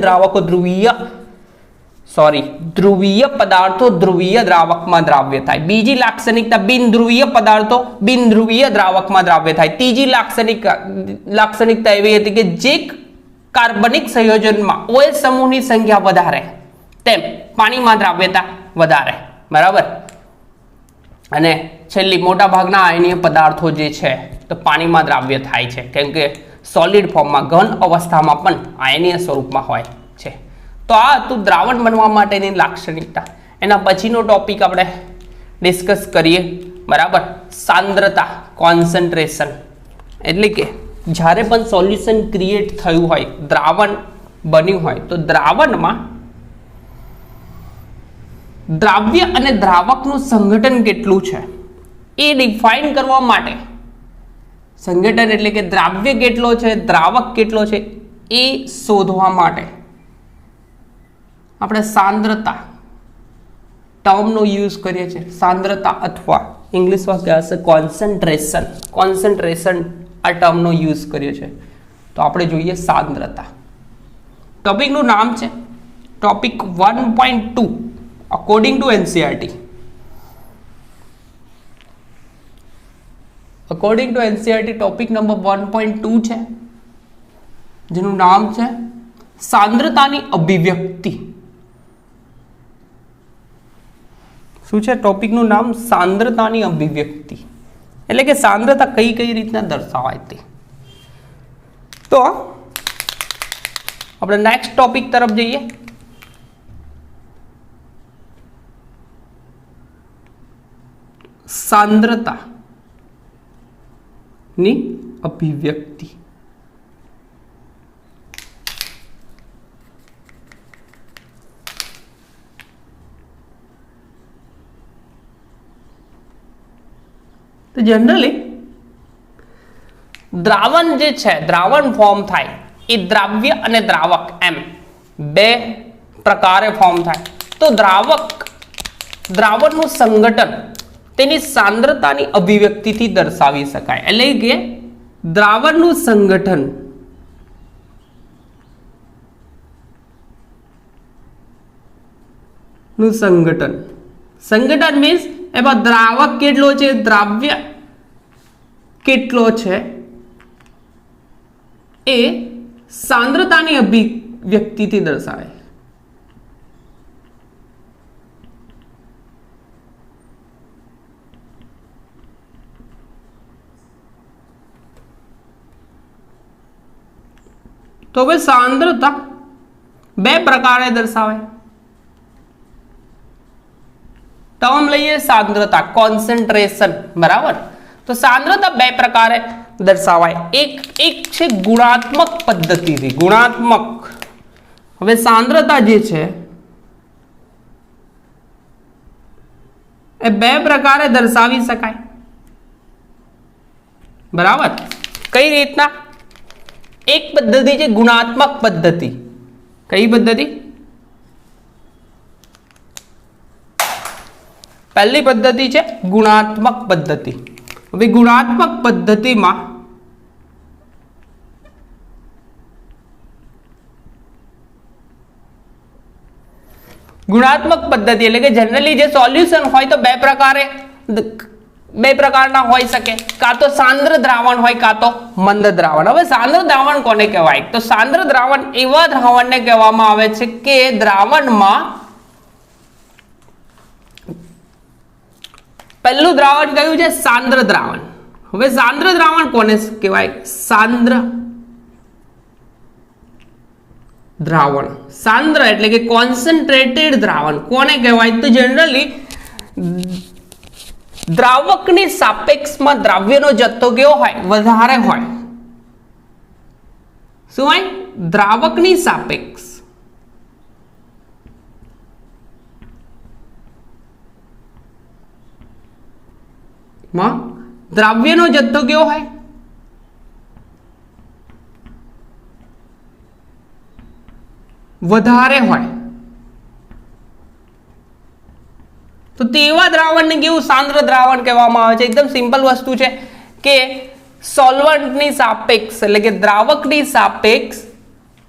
પદાર્થો ધ્રુવીય દ્રાવકમાં દ્રાવ્ય થાય. બીજી લાક્ષણિકતા બિનધ્રુવીય પદાર્થો બિનધ્રુવીય દ્રાવકમાં દ્રાવ્ય થાય. ત્રીજી લાક્ષણિકતા એવી હતી કે જે કાર્બનિક સંયોજનમાં OH સમૂહની સંખ્યા વધારે તેમ પાણીમાં દ્રાવ્યતા વધારે, બરાબર. અને છેલ્લી મોટા ભાગના આયનીય પદાર્થો જે છે તો પાણીમાં દ્રાવ્ય થાય છે, કેમ કે સોલિડ ફોર્મમાં ઘન અવસ્થામાં પણ આયનીય સ્વરૂપમાં હોય છે. તો આ હતું દ્રાવણ બનવા માટેની લાક્ષણિકતા. એના પછીનો ટોપિક આપણે ડિસ્કસ કરીએ, બરાબર. સાંદ્રતા, કોન્સન્ટ્રેશન. એટલે કે જ્યારે પણ સોલ્યુશન ક્રિએટ થયું હોય, દ્રાવણ બન્યું હોય, તો દ્રાવણમાં દ્રાવ્ય અને દ્રાવકનું સંગઠન કેટલું છે એ ડિફાઇન કરવા માટે, સંગઠન એટલે કે દ્રાવ્ય કેટલો છે, દ્રાવક કેટલો છે એ શોધવા માટે આપણે સાંદ્રતા ટર્મનો યુઝ કરીએ છીએ. સાંદ્રતા અથવા ઇંગ્લિશમાં કહેવાશે કોન્સન્ટ્રેશન આ ટર્મનો યુઝ કરીએ છીએ. તો આપણે જોઈએ સાંદ્રતા. ટોપિકનું નામ છે topic 1.2 according to NCERT. According to NCERT topic number 1.2 છે, જેનું નામ છે સાંદ્રતાની અભિવ્યક્તિ. શું છે ટોપિકનું નામ? સાંદ્રતાની અભિવ્યક્તિ. એટલે કે સાંદ્રતા કઈ રીતના દર્શાવાય તે. તો આપણે નેક્સ્ટ ટોપિક તરફ જઈએ. સાંદ્રતાની અભિવ્યક્તિ. તો જનરલી દ્રાવણ જે છે, દ્રાવણ ફોર્મ થાય એ દ્રાવ્ય અને દ્રાવક એમ બે પ્રકારે ફોર્મ થાય. તો દ્રાવણનું સંગઠન તેની સાંદ્રતાની અભિવ્યક્તિથી દર્શાવી શકાય. એટલે કે દ્રાવણનું સંગઠન સંગઠન મીન્સ એમાં દ્રાવક કેટલો છે, દ્રાવ્ય કેટલો છે એ સાંદ્રતાની અભિવ્યક્તિથી દર્શાવે. તો હવે સાંદ્રતા બે પ્રકારે દર્શાવે. ટર્મ લઈએ સાંદ્રતા, કોન્સન્ટ્રેશન, બરાબર. તો સાંદ્રતા બે પ્રકારે દર્શાવાય. એક છે ગુણાત્મક પદ્ધતિથી. ગુણાત્મક, હવે સાંદ્રતા જે છે એ બે પ્રકારે દર્શાવી શકાય, બરાબર. કઈ રીતના? એક પદ્ધતિ છે ગુણાત્મક પદ્ધતિ. કઈ પદ્ધતિ? પહેલી પદ્ધતિ છે ગુણાત્મક પદ્ધતિ. હવે ગુણાત્મક પદ્ધતિમાં એટલે કે જનરલી જે સોલ્યુશન હોય તો બે પ્રકારે બે પ્રકારના હોઈ શકે, કાં તો સાંદ્ર દ્રાવણ હોય કાં તો મંદ દ્રાવણ. હવે સાંદ્ર દ્રાવણ કોને કહેવાય? તો સાંદ્ર દ્રાવણ એવા દ્રાવણને કહેવામાં આવે છે કે દ્રાવણમાં પહેલું દ્રાવણ કયું છે? સાંદ્ર દ્રાવણ. હવે સાંદ્ર દ્રાવણ કોને કહેવાય? સાંદ્ર દ્રાવણ. સાંદ્ર એટલે કે કોન્સન્ટ્રેટેડ દ્રાવણ કોને કહેવાય? તો જનરલી દ્રાવકની સાપેક્ષમાં દ્રાવ્યનો જથ્થો કેવો હોય? વધારે હોય. શું હોય? દ્રાવકની સાપેક્ષ માં દ્રાવ્યનો જથ્થો કેવો હોય? વધારે હોય. તો તેવા દ્રાવણને કેવું? સાંદ્ર દ્રાવણ કહેવામાં આવે છે. એકદમ સિમ્પલ વસ્તુ છે કે સોલ્વન્ટની સાપેક્ષ એટલે કે દ્રાવકની સાપેક્ષ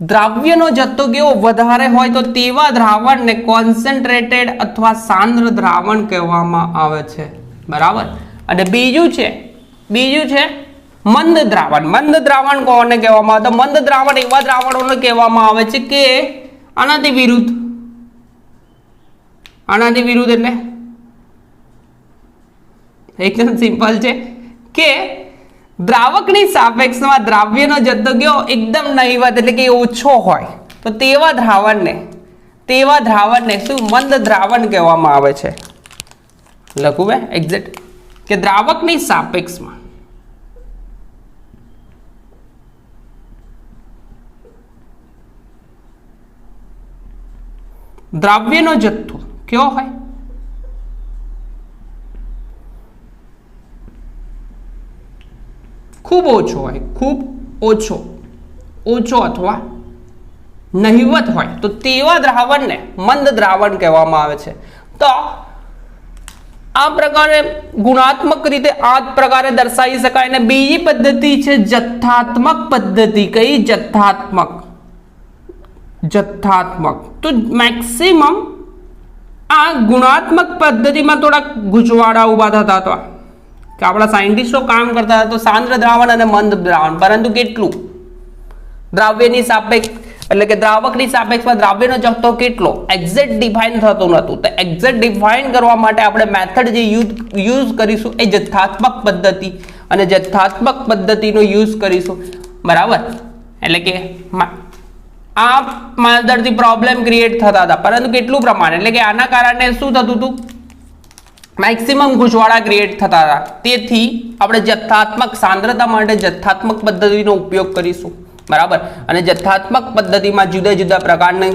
દ્રાવ્યનો જથ્થો કેવો? વધારે હોય તો તેવા દ્રાવણને કોન્સન્ટ્રેટેડ અથવા સાંદ્ર દ્રાવણ કહેવામાં આવે છે. બરાબર. અને બીજું છે મંદ દ્રાવણ. મંદ દ્રાવણ કોને કહેવામાં આવે? તો મંદ દ્રાવણ એવા દ્રાવણોને કહેવામાં આવે છે કે આનાથી વિરુદ્ધ એટલે એકદમ સિમ્પલ છે કે દ્રાવકની સાપેક્ષમાં દ્રાવ્યનો જથ્થો કેવો? એકદમ નહિવત એટલે કે ઓછો હોય. તો તેવા દ્રાવણને શું? મંદ દ્રાવણ કહેવામાં આવે છે. લખું બે એક્ઝેક્ટ કે દ્રાવકની સાપેક્ષમાં દ્રાવ્યનો જથ્થો કેવો હોય? ખૂબ ઓછો હોય. ખૂબ ઓછો અથવા નહિવત હોય તો તેવા દ્રાવણને મંદ દ્રાવણ કહેવામાં આવે છે. તો આ પ્રકારે ગુણાત્મક રીતે આ પ્રકારે દર્શાવી શકાય. અને બીજી પદ્ધતિ છે જથ્થાત્મક પદ્ધતિ. કઈ? જથ્થાત્મક. તો મેક્સિમમ આ ગુણાત્મક પદ્ધતિમાં થોડા ગૂંચવાડા ઉભા થતા હતા કે આપણા સાયન્ટિસ્ટો કામ કરતા હતા તો સાંદ્ર દ્રાવણ અને મંદ દ્રાવણ, પરંતુ કેટલું? દ્રાવ્યની સાપેક્ષ એટલે કે દ્રાવકની સાપેક્ષમાં દ્રાવ્યનો જથ્થો કેટલો એક્ઝેક્ટ ડિફાઇન થતો નહોતું. તો એક્ઝેક્ટ ડિફાઇન કરવા માટે આપણે મેથડ જે યુઝ કરીશું એ જથ્થાત્મક પદ્ધતિ, અને જથ્થાત્મક પદ્ધતિનો યુઝ કરીશું. બરાબર. એટલે કે આ માનદંડથી પ્રોબ્લેમ ક્રિએટ થતા હતા, પરંતુ કેટલું પ્રમાણ? એટલે કે આના કારણે શું થતું હતું? મેક્સિમમ ગૂંચવાડા ક્રિએટ થતા હતા. તેથી આપણે જથ્થાત્મક સાંદ્રતા માટે જથ્થાત્મક પદ્ધતિનો ઉપયોગ કરીશું. બરાબર. અને જથ્થાત્મક પદ્ધતિમાં જુદા જુદા પ્રકારની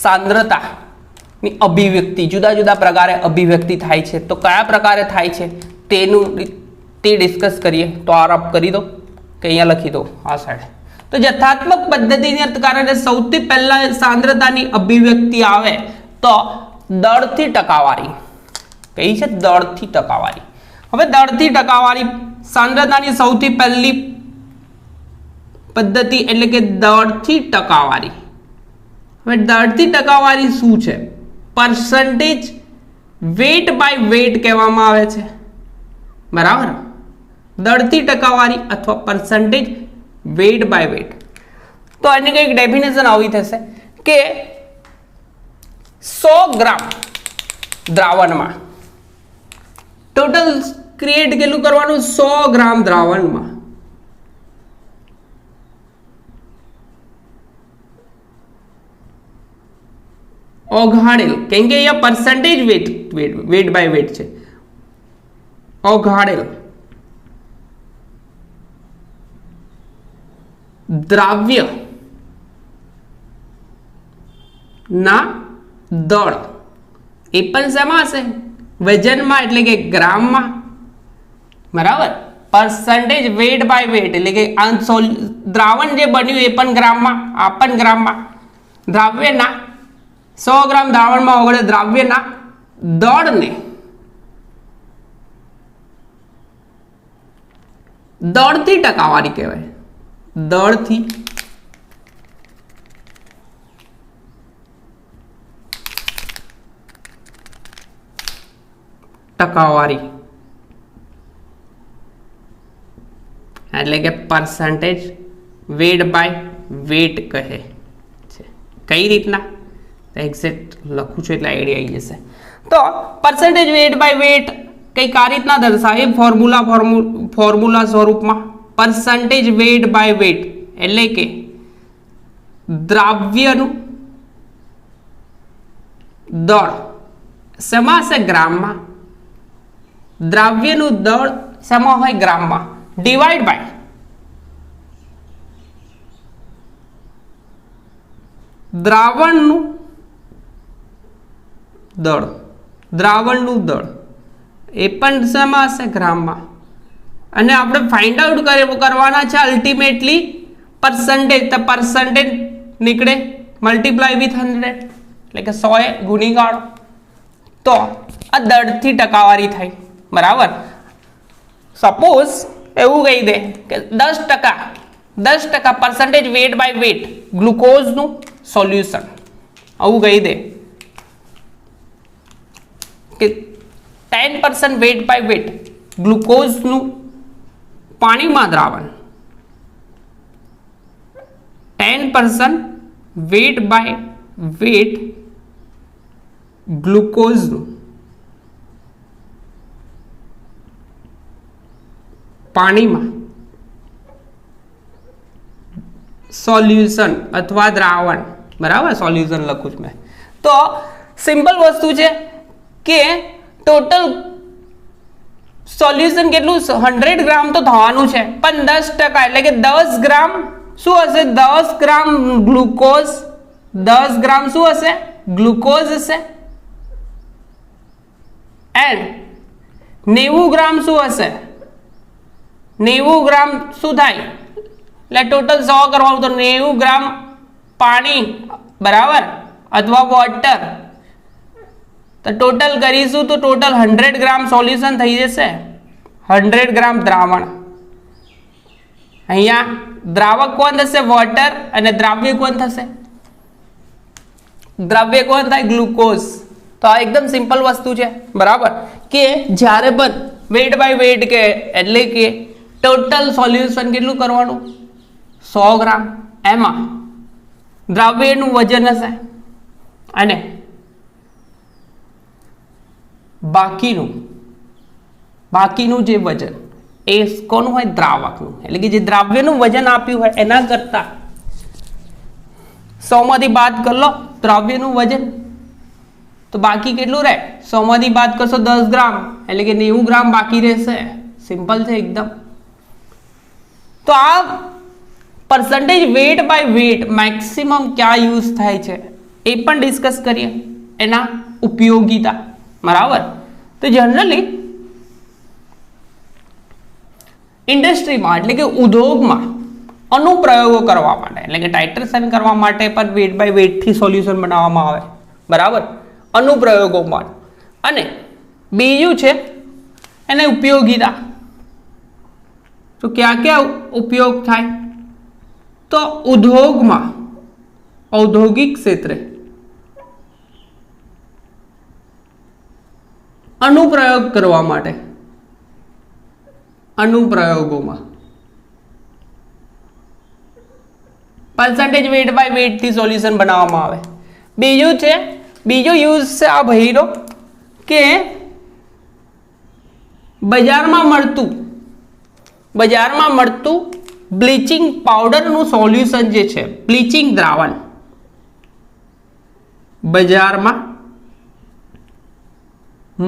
સાંદ્રતાની અભિવ્યક્તિ જુદા પ્રકારે અભિવ્યક્તિ થાય છે. તો કયા પ્રકારે થાય છે તે ડિસ્કસ કરીએ. તો આરોપ કરી દો કે અહીંયા લખી દો આ સાઈડ. તો જથ્થાત્મક પદ્ધતિને કારણે સૌથી પહેલા સાંદ્રતાની અભિવ્યક્તિ આવે તો દળથી ટકાવારી. કઈ છે? દળથી ટકાવારી. હવે દળથી ટકાવારી સાંદ્રતાની સૌથી પહેલી પદ્ધતિ એટલે કે દળથી ટકાવારી. હવે દળથી ટકાવારી શું છે? પર્સન્ટેજ વેટ બાય વેટ કહેવામાં આવે છે. બરાબર. દળથી ટકાવારી અથવા પર્સન્ટેજ વેટ બાય વેટ. તો આની કંઈક ડેફિનેશન આવી થશે કે 100 ગ્રામ દ્રાવણમાં ટોટલ ક્રિએટ કેટલું કરવાનું? 100 ગ્રામ દ્રાવણમાં ઓગાળેલ, કેમ કે અહીંયા પર્સન્ટેજ વેટ બાય વેટ છે. ઓગાળેલ દ્રાવ્ય ના દળ એ પણ શેમાં હશે? વજનમાં એટલે કે ગ્રામમાં. બરાબર. પર્સન્ટેજ વેટ બાય વેટ એટલે કે દ્રાવણ જે બન્યું એ પણ ગ્રામમાં, આ પણ ગ્રામમાં. દ્રાવ્યના 100 ગ્રામ દ્રાવણમાં ઓગળે દ્રાવ્યના દળને દળથી ટકાવારી કહેવાય. દળથી ટકાવારી. એટલે કે પર્સન્ટેજ વેટ બાય વેટ કહે છે. કઈ રીતના એક્ઝેક્ટ લખું છું એટલે આઈડિયા આવી જશે. તો પર્સન્ટેજ વેટ બાય વેટ કંઈક આ રીતના દર્શાવે ફોર્મ્યુલા સ્વરૂપમાં. પર્સન્ટેજ વેટ બાય વેટ એટલે કે દ્રાવ્યનું દળ શેમાં હશે? ગ્રામમાં. દ્રાવ્યનું દળ શેમાં હોય? ગ્રામમાં. ડિવાઈડ બાય દ્રાવણનું દળ. દ્રાવણનું દળ એ પણ શેમાં હશે? ગ્રામમાં. અને આપણે ફાઇન્ડ આઉટ કરવાના છે અલ્ટિમેટલી પર્સન્ટેજ. તો પર્સન્ટેજ નીકળે મલ્ટીપ્લાય વિથ 100 એટલે કે 100 ગુણી કાઢો તો આ દળથી ટકાવારી થાય. બરાબર. સપોઝ એવું કહી દે કે 10% પર્સન્ટેજ વેટ બાય વેટ ગ્લુકોઝનું સોલ્યુશન. આવું કહી દે કે 10% વેટ બાય વેટ ગ્લુકોઝનું પાણીમાં દ્રાવણ. 10% વેટ બાય વેટ ગ્લુકોઝનું પાણીમાં સોલ્યુશન અથવા દ્રાવણ. બરાબર. સોલ્યુશન લખું છું મેં. તો સિમ્પલ વસ્તુ છે કે ટોટલ સોલ્યુશન કેટલું? 100 ગ્રામ તો થવાનું છે, પણ 10% એટલે કે 10 ગ્રામ શું હશે? 10 ગ્રામ ગ્લુકોઝ. 10 ગ્રામ શું હશે? ગ્લુકોઝ હશે. એન્ડ 90 ગ્રામ શું હશે? 90 ગ્રામ શું થાય? એટલે ટોટલ 100 કરવાનું તો 90 ગ્રામ પાણી. બરાબર. અથવા વોટર. તો ટોટલ કરીશું તો ટોટલ 100 ગ્રામ સોલ્યુશન થઈ જશે. 100 ગ્રામ દ્રાવણ. અહીંયા દ્રાવક કોણ થશે? વોટર. અને દ્રાવ્ય કોણ થશે? દ્રાવ્ય કોણ થાય? ગ્લુકોઝ. તો આ એકદમ સિમ્પલ વસ્તુ છે. બરાબર. કે જ્યારે પણ વેટ બાય વેટ કે એટલે કે ટોટલ સોલ્યુશન કેટલું કરવાનું? 100 ગ્રામ. એમાં દ્રાવ્યનું વજન હશે અને બાકીનું જે વજન એ કોનું હોય? દ્રાવકનું. એટલે કે જે દ્રાવ્યનું વજન આપ્યું હોય એના કરતા 100 માંથી બાદ કરી લો દ્રાવ્યનું વજન, તો બાકી કેટલું રહે? 100 માંથી બાદ કરશો 10 ગ્રામ એટલે કે 90 ગ્રામ બાકી રહેશે. સિમ્પલ છે એકદમ. તો આ percentage weight by weight maximum ક્યાં યુઝ થાય છે એ પણ ડિસ્કસ કરીએ, એના ઉપયોગિતા. બરાબર. તો જનરલી ઇન્ડસ્ટ્રીમાં એટલે કે ઉદ્યોગમાં અનુપ્રયોગો કરવા માટે એટલે કે ટાઇટ્રેશન કરવા માટે પણ વેટ બાય વેટથી સોલ્યુશન બનાવવામાં આવે. બરાબર. અનુપ્રયોગો માટે. અને બીજું છે એને ઉપયોગિતા. તો ક્યાં ક્યાં ઉપયોગ થાય? તો ઉદ્યોગમાં, ઔદ્યોગિક ક્ષેત્રે અનુપ્રયોગ કરવા માટે અનુપ્રયોગોમાં પર્સન્ટેજ વેટ બાય વેટ થી સોલ્યુશન બનાવવામાં આવે. બીજો યુઝ છે આ ભઈરો કે બજારમાં મળતું બ્લીચિંગ પાવડરનું સોલ્યુશન જે છે, બ્લીચિંગ દ્રાવણ, બજારમાં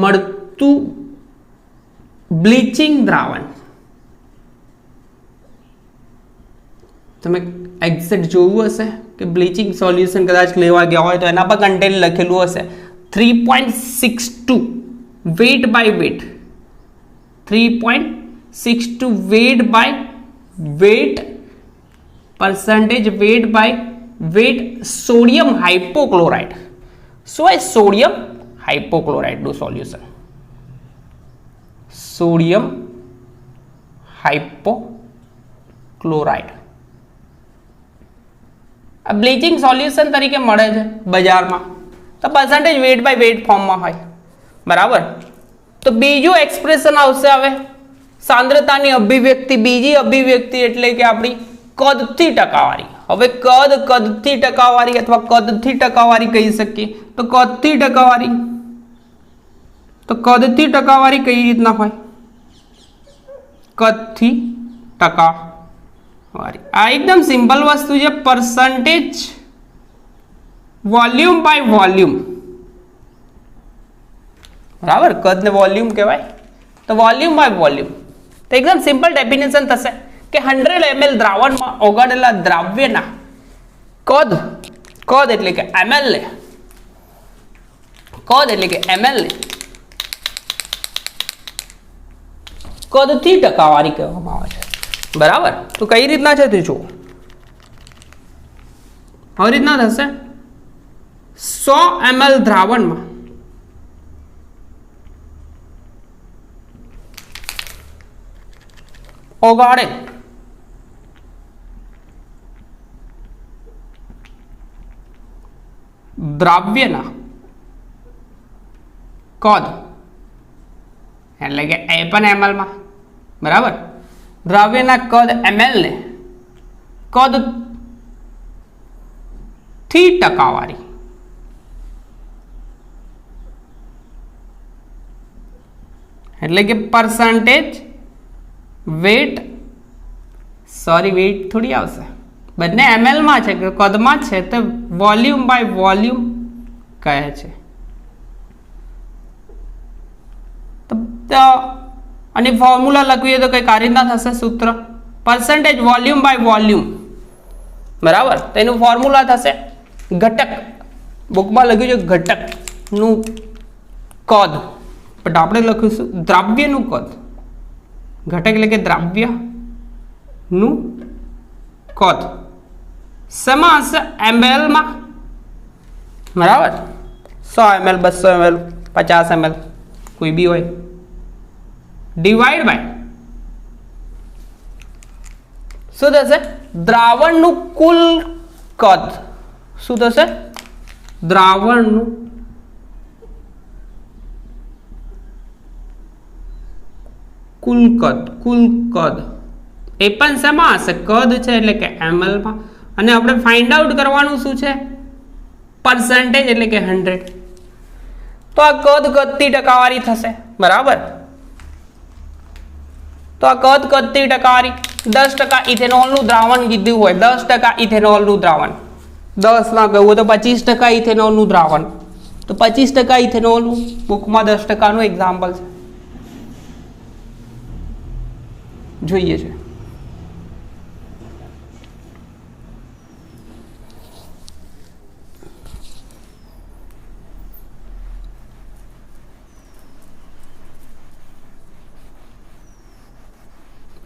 મળતું બ્લીચિંગ દ્રાવણ. તમે એક્ઝેક્ટ જોયું હશે કે બ્લીચિંગ સોલ્યુશન કદાચ લેવા ગયા હોય તો એના પર કન્ટેન્ટ લખેલું હશે 3.62 weight by weight, 3.62 weight by weight percentage weight by weight sodium hypochlorite. So a sodium hypochlorite નું સોલ્યુશન, સોડિયમ હાઇપોક્લોરાઇડ આ બ્લીચિંગ સોલ્યુશન તરીકે મળે છે બજારમાં, તો પર્સન્ટેજ વેટ બાય વેટ ફોર્મમાં હોય. બરાબર. તો બીજું એક્સપ્રેશન આવશે હવે सांद्रतानी अभिव्यक्ति बीजी अभिव्यक्ति एटले के आपणी कदथी टकावारी। हवे कदथी टकावारी अथवा कदथी टकावारी कही सकीए तो कदथी टकावारी कई रीतना होय कदथी टकावारी आ एकदम सिंपल वस्तु है परसेंटेज वॉल्यूम बाय वॉल्यूम बराबर कद ने वॉल्यूम कहवाय तो वॉल्यूम बाय वॉल्यूम तो एकदम सिंपल डेफिनेशन थशे कि 100 ml द्रावण में ओगाड़ेला द्रव्यना कद एटले के ml ले कद एटले के ml ले कदथी टकावारी कहेवामां आवे छे बराबर। तो कई रीतना छे तो जो आ रीतना थशे 100 ml द्रावण में ओगाड़े द्रव्यना कद एटले के ए पण ml में बराबर द्रव्यना कद ml ने कद थी टकावारी एटले के परसेंटेज वेट सॉरी वेट थोड़ी आवशे बने ml में छे के कद में छे तो वॉल्यूम बाय वॉल्यूम कहे छे। तो आनी फॉर्म्युला लखीए तो कई रीतना थशे सूत्र परसेंटेज वॉल्यूम बाय वॉल्यूम बराबर तो एनु फॉर्म्युला थशे घटक बुक में लख्युं छे घटक नु कद बट आपणे लखीशुं द्रव्य नु कद घटक એટલે કે દ્રવ્ય નું કદ શેમાં હશે ml માં બરાબર 100 ml 200 ml 50 ml કોઈ બી હોય ડિવાઇડ બાય શું થશે દ્રાવણનું કુલ કદ શું થશે દ્રાવણનું कुल कद ए पण शेमां हशे कद छे एटले के ml मां अने आपणे फाइंड आउट करवानुं शुं छे परसेंटेज एटले के 100 तो आ कद कदथी टकावारी थशे बराबर। तो आ कद कदथी टकावारी 10% इथेनॉल નું દ્રાવણ કીધું હોય 10% ઇથેનોલ નું દ્રાવણ 10 ના કહું તો 25% ઇથેનોલ નું દ્રાવણ તો 25% ઇથેનોલ નું બુકમાં 10% નું એક્ઝામ્પલ છે જોઈએ છે।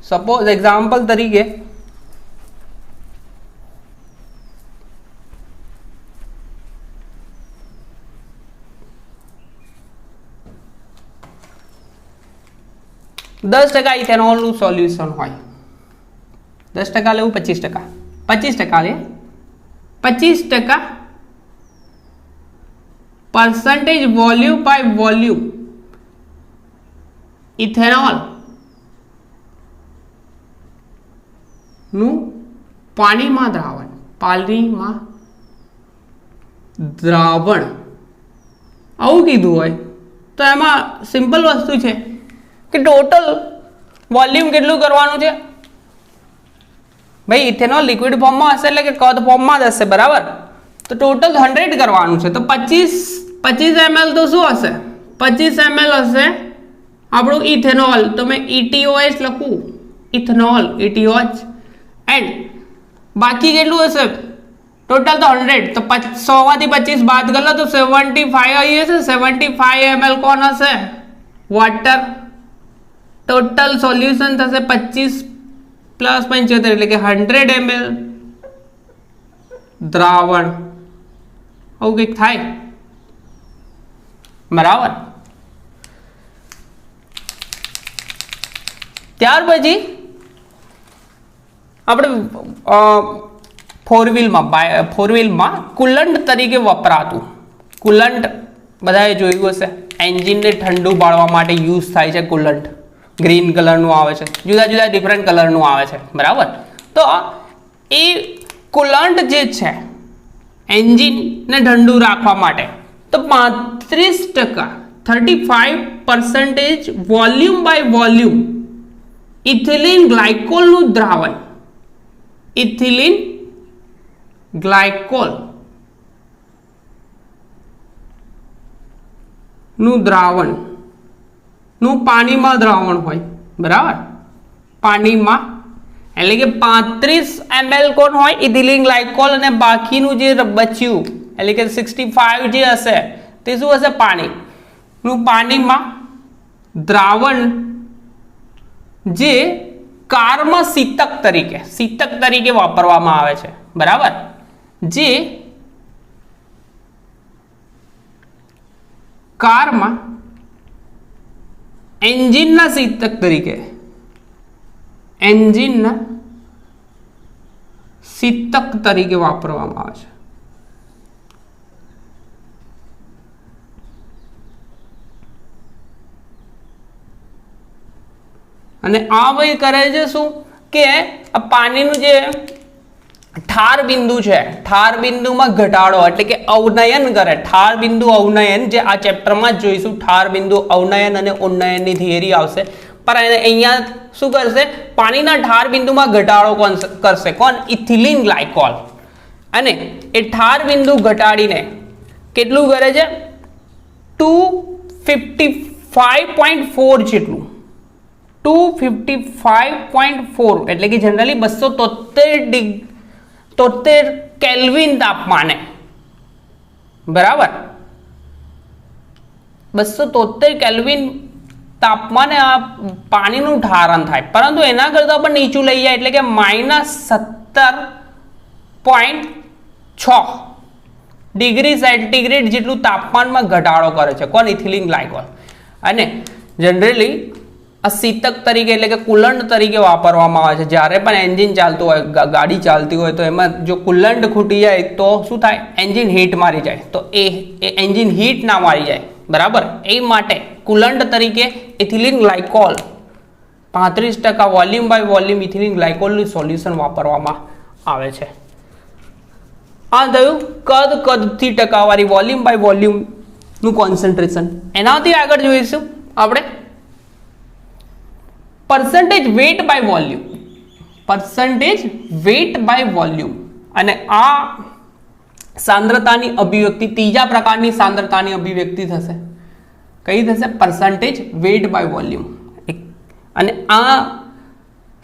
सपोज एग्जाम्पल तरीके 10% इथेनॉल નું સોલ્યુશન હોય 10% લેવું 25% લે 25% percentage volume by volume ethanol નું પાણીમાં દ્રાવણ આવું કીધું હોય તો એમાં સિમ્પલ વસ્તુ છે कि टोटल वॉल्यूम કેટલું કરવાનું છે ભાઈ ઇથેનોલ લિક્વિડ ફોર્મમાં હશે એટલે કે કદ ફોર્મમાં જ હશે બરાબર તો ટોટલ 100 કરવાનું છે તો 25 ml તો શું હશે 25 ml હશે આપણું ઇથેનોલ તો મેં ETOH લખું ઇથેનોલ ETOH એન્ડ બાકી કેટલું હશે टोटल तो 100 तो 100 માંથી 25 બાદ कर लो तो 75 आई है 75 ml कौन हશે वाटर टोटल सॉल्यूशन थशे 25 प्लस 75 એટલે કે 100 ml દ્રાવણ આવું કંઈક થાય બરાબર। ત્યાર પછી આપણે फोर व्हील में कूलंट तरीके वपरातुं कूलंट बधाए जोयुं हशे एंजीन ने ठंडू पाडवा माटे यूज थाय छे कूलंट ગ્રીન કલરનું આવે છે, જુદા જુદા ડિફરન્ટ કલરનું આવે છે, બરાબર. તો એ કુલન્ટ જે છે એન્જિનને ઠંડુ રાખવા માટે તો 35% 35% વોલ્યુમ બાય વોલ્યુમ ઇથિલિન ગ્લાયકોલનું દ્રાવણ, ઇથિલિન ગ્લાયકોલ નું દ્રાવણ નું પાણીમાં દ્રાવણ હોય, બરાબર. પાણીમાં એટલે કે 35 ml કોણ હોય ઇથિલિન ગ્લાયકોલ અને બાકીનું જે બચ્યું એટલે કે 65 જે હશે તે શું હશે પાણીનું પાણીમાં દ્રાવણ જે કારમાં શીતક તરીકે વાપરવામાં આવે છે, બરાબર. જે કારમાં એન્જિનના શીતક તરીકે વાપરવામાં આવે છે. અને આ ભાઈ કરે છે શું કે આ પાણીનું જે ઠાર બિંદુ છે, ઠાર બિંદુમાં ઘટાડો એટલે કે અવનયન કરે. ઠાર બિંદુ અવનયન જે આ ચેપ્ટરમાં જ જોઈશું, ઠાર બિંદુ અવનયન અને ઉન્નયનની થિયરી આવશે. પણ અહીંયા શું કરશે, પાણીના ઠાર બિંદુમાં ઘટાડો કરશે. કોણ? Ethylene glycol. અને એ ઠાર બિંદુ ઘટાડીને કેટલું કરે છે 255.4 જેટલું, 255.4 એટલે કે જનરલી 273 કેલ્વિન તાપમાને, બરાબર. 273 કેલ્વિન તાપમાને આ પાણીનું ઠારણ થાય. પરંતુ એના કરતા પણ નીચું લઈ જાય એટલે કે -17.6 ડિગ્રી સેન્ટીગ્રેડ જેટલું તાપમાનમાં ઘટાડો કરે છે. કોણ? Ethylene glycol. અને જનરલી આ શીતક તરીકે એટલે કે કુલન્ટ તરીકે વાપરવામાં આવે છે. જ્યારે પણ એન્જિન ચાલતું હોય, ગાડી ચાલતી હોય તો એમાં જો કુલન્ટ ખૂટી જાય તો શું થાય? એન્જિન હીટ મારી જાય. તો એ એન્જિન હીટ ના મારી જાય, બરાબર. એ માટે કુલન્ટ તરીકે ethylene glycol 35% volume by volume ethylene ગ્લાયકોલનું સોલ્યુશન વાપરવામાં આવે છે. આ થયું કદથી ટકાવારી, વોલ્યુમ બાય વોલ્યુમનું કોન્સન્ટ્રેશન. એનાથી આગળ જોઈશું આપણે percentage weight by volume, percentage weight by volume. અને આ સાંદ્રતાની અભિવ્યક્તિ ત્રીજા પ્રકારની સાંદ્રતાની અભિવ્યક્તિ થશે. કઈ થશે? percentage weight by volume. અને આ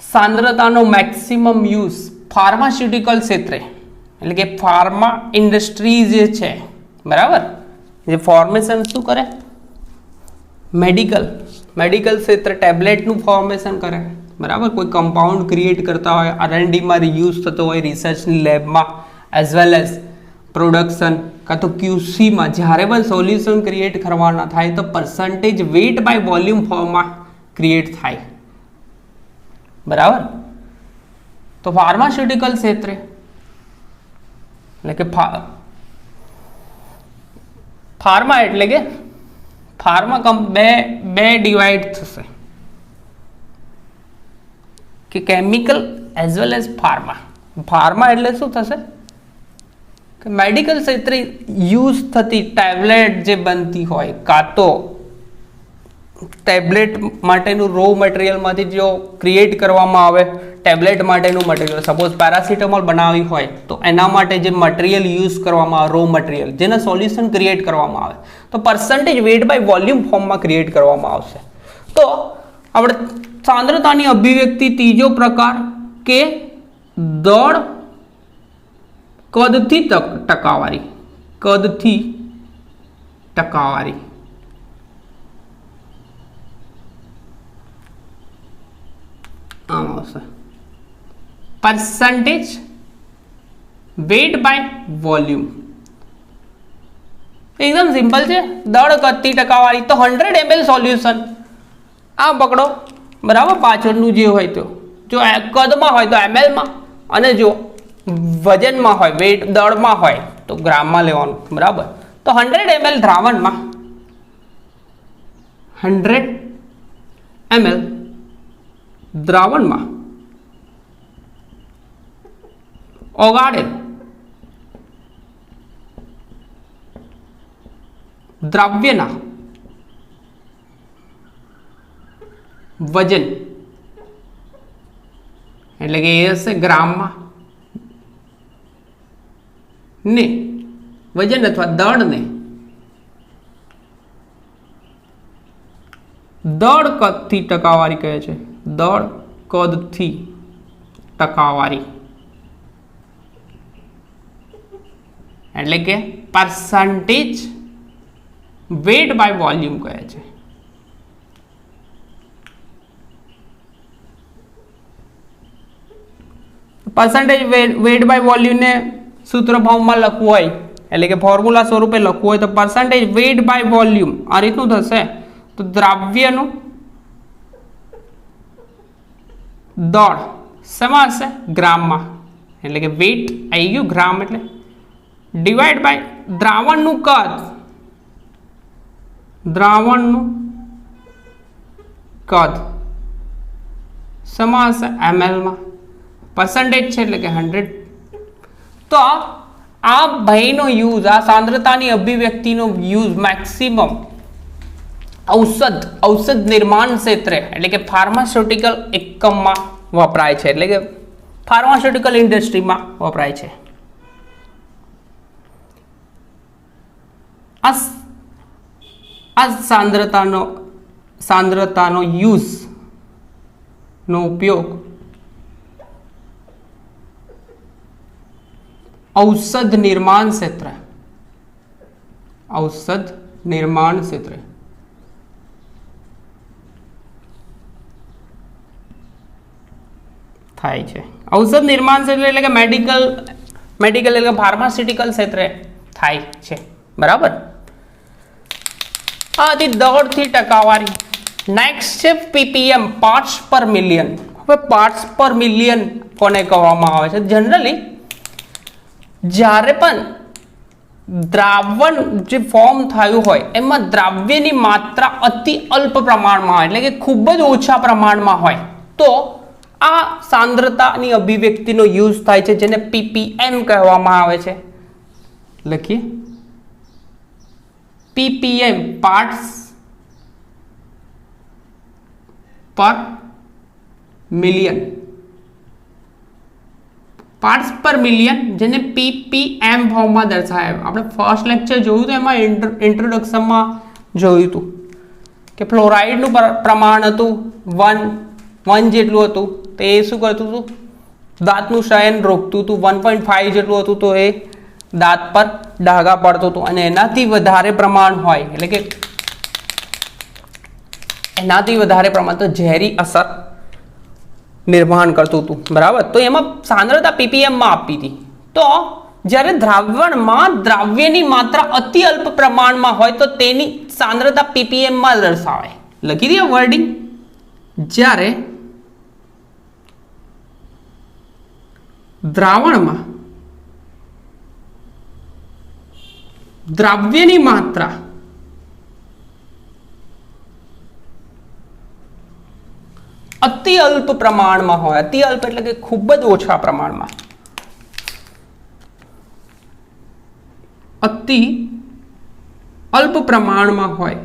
સાંદ્રતાનો મેક્સિમમ યુઝ ફાર્માસ્યુટિકલ ક્ષેત્રે એટલે કે ફાર્મા ઇન્ડસ્ટ્રી જે છે, બરાબર, જે ફોર્મેશન શું કરે? મેડિકલ ક્ષેત્ર ટેબ્લેટનું ફોર્મેશન કરે, બરાબર. કોઈ કમ્પાઉન્ડ ક્રિએટ કરતા હોય, R&Dમાં રીયુઝ થતો હોય, રિસર્ચની લેબમાં એઝ વેલ એઝ પ્રોડક્શન કાં તો QCમાં જ્યારે પણ સોલ્યુશન ક્રિએટ કરવાના થાય તો પર્સન્ટેજ વેઇટ બાય વોલ્યુમ ફોર્મમાં ક્રિએટ થાય, બરાબર. તો ફાર્માસ્યુટિકલ ક્ષેત્રે એટલે કે ફાર્મા એટલે કે ફાર્મા બે ડિવાઈડ થશે કે chemical as well as pharma. Pharma એટલે શું થશે કે મેડિકલ ક્ષેત્રે યુઝ થતી ટેબ્લેટ જે બનતી હોય, કાં તો ટેબ્લેટ માટેનું રો મટીરિયલમાંથી જો ક્રિએટ કરવામાં આવે ટેબ્લેટ માટેનું મટીરિયલ, સપોઝ પેરાસિટામોલ બનાવવી હોય તો એના માટે જે મટીરિયલ યુઝ કરવામાં આવે, રો મટીરિયલ જેના સોલ્યુશન ક્રિએટ કરવામાં આવે તો પર્સન્ટેજ વેઇટ બાય વોલ્યુમ ફોર્મમાં ક્રિએટ કરવામાં આવશે. તો આપણે સાંદ્રતાની અભિવ્યક્તિ ત્રીજો પ્રકાર કે દળ કદથી ટકાવારી આમ આવશે percentage weight by volume. એકદમ સિમ્પલ છે. દળ કદથી ટકાવારી તો 100 ml સોલ્યુશન આ પકડો, બરાબર. પાછળનું જે હોય તો જો કદમાં હોય તો ml માં, અને જો વજનમાં હોય, વેટ દળમાં હોય તો ગ્રામમાં લેવાનું, બરાબર. તો 100 ml દ્રાવણમાં 100 ml દ્રાવણમાં ઓગાળેલ દ્રવ્યના વજન એટલે કે એ હશે ગ્રામમાં ને વજન અથવા દળને દળ કદથી ટકાવારી કહે છે. દળ કદથી ટકાવારી એટલે કે પર્સન્ટેજ વેટ બાય વોલ્યુમ કહે છે. પર્સન્ટેજ વેટ બાય વોલ્યુમને સૂત્ર ભાવમાં લખવું હોય એટલે કે ફોર્મ્યુલા સ્વરૂપે લખવું હોય તો પર્સન્ટેજ વેટ બાય વોલ્યુમ આ રીતનું થશે. તો દ્રવ્યનું દળ શેમાં હશે? ગ્રામમાં, એટલે કે વેટ આવી ગયું ગ્રામ એટલે ડિવાઈડ બાય દ્રાવણનું કદ, દ્રાવણનું કદ શેમાં હશે? ml માં. પર્સન્ટેજ છે એટલે કે 100. તો આ ભાઈનો યુઝ, આ સાંદ્રતાની અભિવ્યક્તિનો યુઝ મેક્સિમમ ઔષધ નિર્માણ ક્ષેત્રે એટલે કે ફાર્માસ્યુટિકલ એકમમાં વપરાય છે, એટલે કે ફાર્માસ્યુટિકલ ઇન્ડસ્ટ્રીમાં વપરાય છે. આ સાંદ્રતાનો યુઝ નો ઉપયોગ ઔષધ નિર્માણ ક્ષેત્રે થાય છે. ઔષધ નિર્માણ ક્ષેત્ર એટલે કે મેડિકલ એટલે કે ફાર્માસ્યુટિકલ ક્ષેત્રે થાય છે. બરાબર. આ હતી દળથી ટકાવારી. નેક્સ્ટ છે ppm, પાર્ટ્સ પર મિલિયન. હવે પાર્ટ્સ પર મિલિયન કોને કહેવામાં આવે છે? જનરલી જ્યારે પણ દ્રાવણ જે ફોર્મ થયું હોય એમાં દ્રવ્યની માત્રા અતિ અલ્પ પ્રમાણમાં હોય એટલે કે ખૂબ જ ઓછા પ્રમાણમાં હોય તો આ સાંદ્રતાની અભિવ્યક્તિનો યુઝ થાય છે, જેને ppm કહેવામાં આવે છે. લખીએ ppm, પાર્ટ્સ પર મિલિયન. પાર્ટ્સ પર મિલિયન જેને ppm ફોર્મમાં દર્શાવે. આપણે ફર્સ્ટ લેક્ચર જોયું હતું એમાં ઇન્ટ્રોડક્શનમાં જોયું હતું કે ફ્લોરાઇડનું પ્રમાણ હતું 1 જેટલું હતું તો એ શું કરતું હતું? દાંતનું શયન રોકતું હતું. 1.5 જેટલું હતું તો એ દાંત પર ડાઘા પડતું હતું, અને એનાથી વધારે પ્રમાણ હોય એટલે કે એનાથી વધારે પ્રમાણ તો ઝેરી અસર નિર્માણ કરતું હતું. બરાબર. તો એમાં સાંદ્રતા ppm માં આપી હતી. તો જ્યારે દ્રાવણમાં દ્રવ્યની માત્રા અતિ અલ્પ પ્રમાણમાં હોય તો તેની સાંદ્રતા ppm માં દર્શાવાય. લખી દઈએ વર્ડિંગ. જ્યારે દ્રાવણમાં દ્રવ્યની માત્રા અતિ અલ્પ પ્રમાણમાં હોય, અતિ અલ્પ એટલે કે ખૂબ જ ઓછા પ્રમાણમાં, અતિ અલ્પ પ્રમાણમાં હોય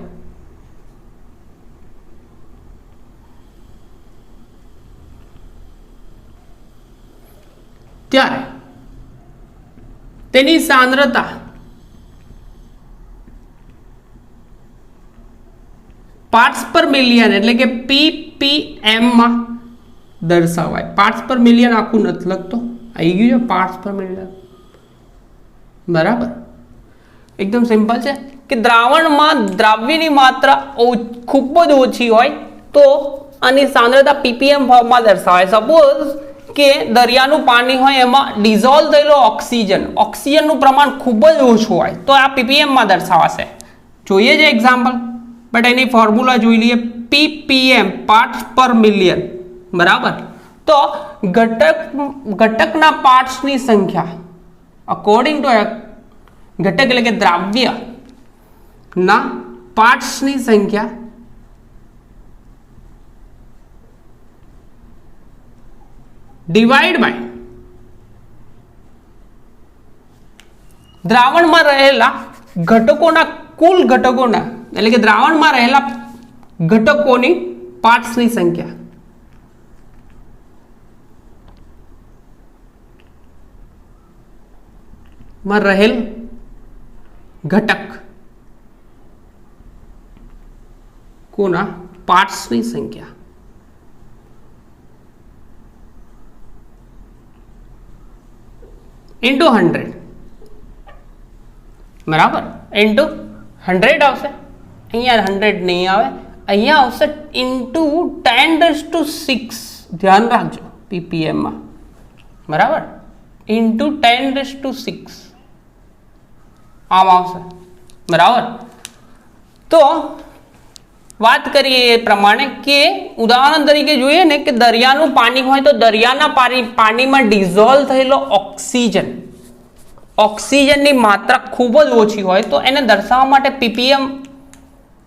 ત્યારે તેની સાંદ્રતા પાર્ટ્સ પર મિલિયન એટલે કે ppm માં દર્શાવાય. પાર્ટ્સ પર મિલિયન આખું નથી લખતો, આવી ગયું છે પાર્ટ્સ પર મિલિયન. બરાબર. એકદમ સિમ્પલ છે કે દ્રાવણમાં દ્રવ્યની માત્રા ખૂબ જ ઓછી હોય તો આની સાંદ્રતા ppm ફોર્મમાં દર્શાવાય. સપોઝ કે દરિયાનું પાણી હોય એમાં ડિઝોલ્વ થયેલો ઓક્સિજનનું પ્રમાણ ખૂબ જ ઓછું હોય તો આ ppm માં દર્શાવાશે. જોઈએ છે એક્ઝામ્પલ, બટ એની ફોર્મ્યુલા જોઈ લઈએ. ppm, પાર્ટ્સ પર મિલિયન. બરાબર. તો ઘટકના પાર્ટ્સની સંખ્યા અકોર્ડિંગ ટુ ઘટક એટલે કે દ્રવ્ય ના પાર્ટ્સની સંખ્યા ડિવાઈડ બાય દ્રાવણમાં રહેલા ઘટકોના કુલ ઘટકોના એટલે કે દ્રાવણમાં રહેલા ઘટકોની પાર્ટ્સની સંખ્યા. માં રહેલ ઘટક કોના પાર્ટ્સની સંખ્યા ઇન્ટુ 100, બરાબર, ઇન્ટુ 100 આવશે. અહીંયા 100 નહીં આવે, અહીંયા આવશે ઇન્ટુ 10⁶. ધ્યાન રાખજો ppm માં, બરાબર, ઇન્ટુ 10⁶. આમ આવશે, બરાબર. તો વાત કરીએ એ પ્રમાણે કે ઉદાહરણ તરીકે જોઈએ ને કે દરિયાનું પાણી હોય તો દરિયાના પાણીમાં ડિઝોલ્વ થયેલો ઓક્સિજનની માત્રા ખૂબ જ ઓછી હોય તો એને દર્શાવવા માટે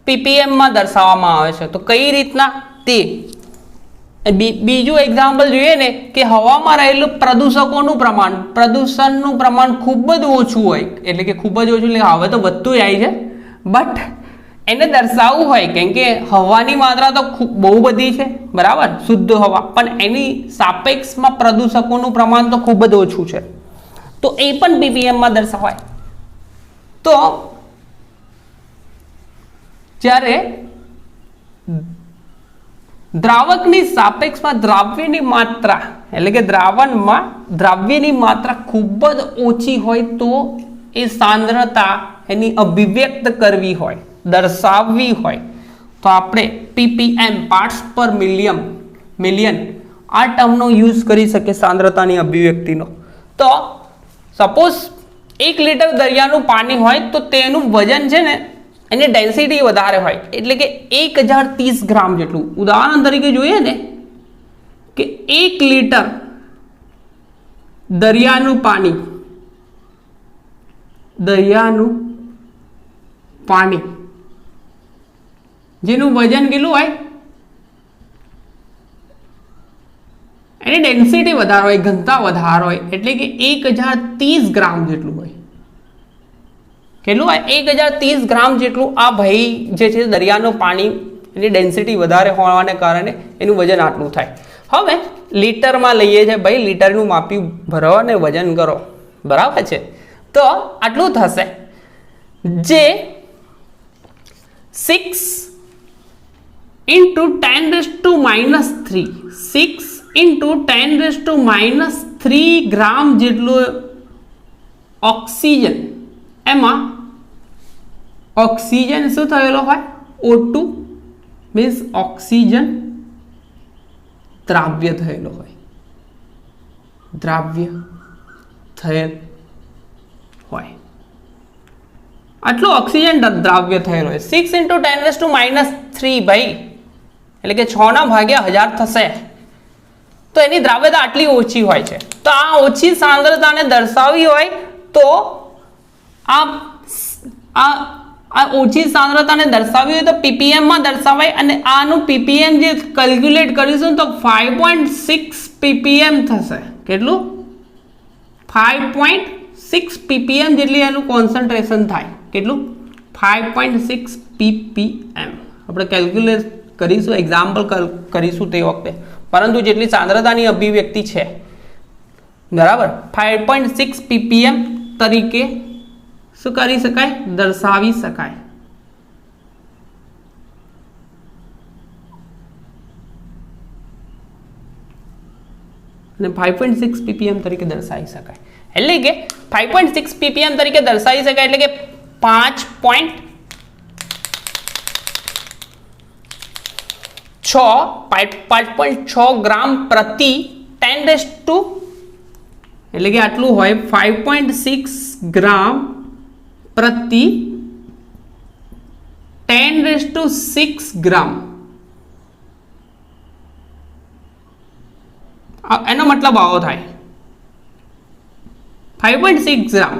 ppm માં દર્શાવવામાં આવે છે. તો કઈ રીતના તે બીજું એક્ઝામ્પલ જોઈએ ને કે હવામાં રહેલું પ્રદૂષણનું પ્રમાણ ખૂબ જ ઓછું હોય, એટલે કે ખૂબ જ ઓછું, એટલે હવે તો વધતું જાય છે, બટ એને દર્શાવવું હોય કેમ કે હવાની માત્રા તો બહુ બધી છે, બરાબર, શુદ્ધ હવા, પણ એની સાપેક્ષમાં પ્રદૂષકોનું પ્રમાણ તો ખૂબ જ ઓછું છે, તો એ પણ ppm માં દર્શાવાય. તો જ્યારે દ્રાવકની સાપેક્ષમાં દ્રાવ્યની માત્રા એટલે કે દ્રાવણમાં દ્રાવ્યની માત્રા ખૂબ જ ઓછી હોય તો એ સાંદ્રતા એની અભિવ્યક્ત કરવી હોય, દર્શાવવી હોય તો આપણે ppm પાર્ટ્સ પર મિલિયન આ ટર્મનો યુઝ કરી શકીએ સાંદ્રતાની અભિવ્યક્તિનો. તો સપોઝ 1 લીટર દરિયાનું પાણી હોય તો તેનું વજન છે ને એની ડેન્સિટી વધારે હોય, એટલે કે 1030 ગ્રામ જેટલું. ઉદાહરણ તરીકે જોઈએ ને કે 1 લીટર દરિયાનું પાણી જેનું વજન કેટલું હોય, એની ડેન્સિટી વધારે હોય, ઘનતા વધારે હોય, એટલે કે 1030 ગ્રામ જેટલું હોય. કેટલું હોય? 1030 ગ્રામ જેટલું આ ભાઈ જે છે દરિયાનું પાણી, એની ડેન્સિટી વધારે હોવાને કારણે એનું વજન આટલું થાય. હવે લીટરમાં લઈએ છે ભાઈ, લીટરનું માપી ભરો અને વજન કરો, બરાબર છે. તો આટલું થશે, જે 6 × 10⁻³ 6 × 10⁻³ ગ્રામ જેટલું ઓક્સિજન, એમાં ઓક્સિજન શું થયેલો હોય, O2 મીન્સ ઓક્સિજન દ્રાવ્ય થયેલો હોય, દ્રાવ્ય થયેલ હોય, આટલું ઓક્સિજન દ્રાવ્ય થયેલો હોય. 6 × 10⁻³ ભાઈ, એટલે કે 6/1000 થશે, તો એની દ્રાવ્યતા આટલી ઓછી હોય છે. તો આ ઓછી સાંદ્રતાને દર્શાવવી હોય તો આ ઓછી સાંદ્રતાને દર્શાવવી હોય તો ppm માં દર્શાવાય, અને આનું ppm જે કેલ્ક્યુલેટ કરીશું તો 5.6 ppm થશે. કેટલું? 5.6 ppm જેટલી એનું કોન્સન્ટ્રેશન થાય. કેટલું? 5.6 ppm. આપણે કેલ્ક્યુલેટ કરીશું, એક્ઝામ્પલ કરીશું તે વખતે, પરંતુ જેટલી સાંદ્રતાની અભિવ્યક્તિ છે, બરાબર, 5.6 ppm તરીકે શું કરી શકાય? દર્શાવી શકાય. અને 5.6 ppm તરીકે દર્શાવી શકાય, એટલે કે 5.6 ppm તરીકે દર્શાવી શકાય, એટલે કે 5.6 ગ્રામ પ્રતિ 10⁻, એટલે કે આટલું હોય, 5.6 ગ્રામ પ્રતિ 10⁻6 ગ્રામ. એનો મતલબ આવો થાય, 5.6 ગ્રામ,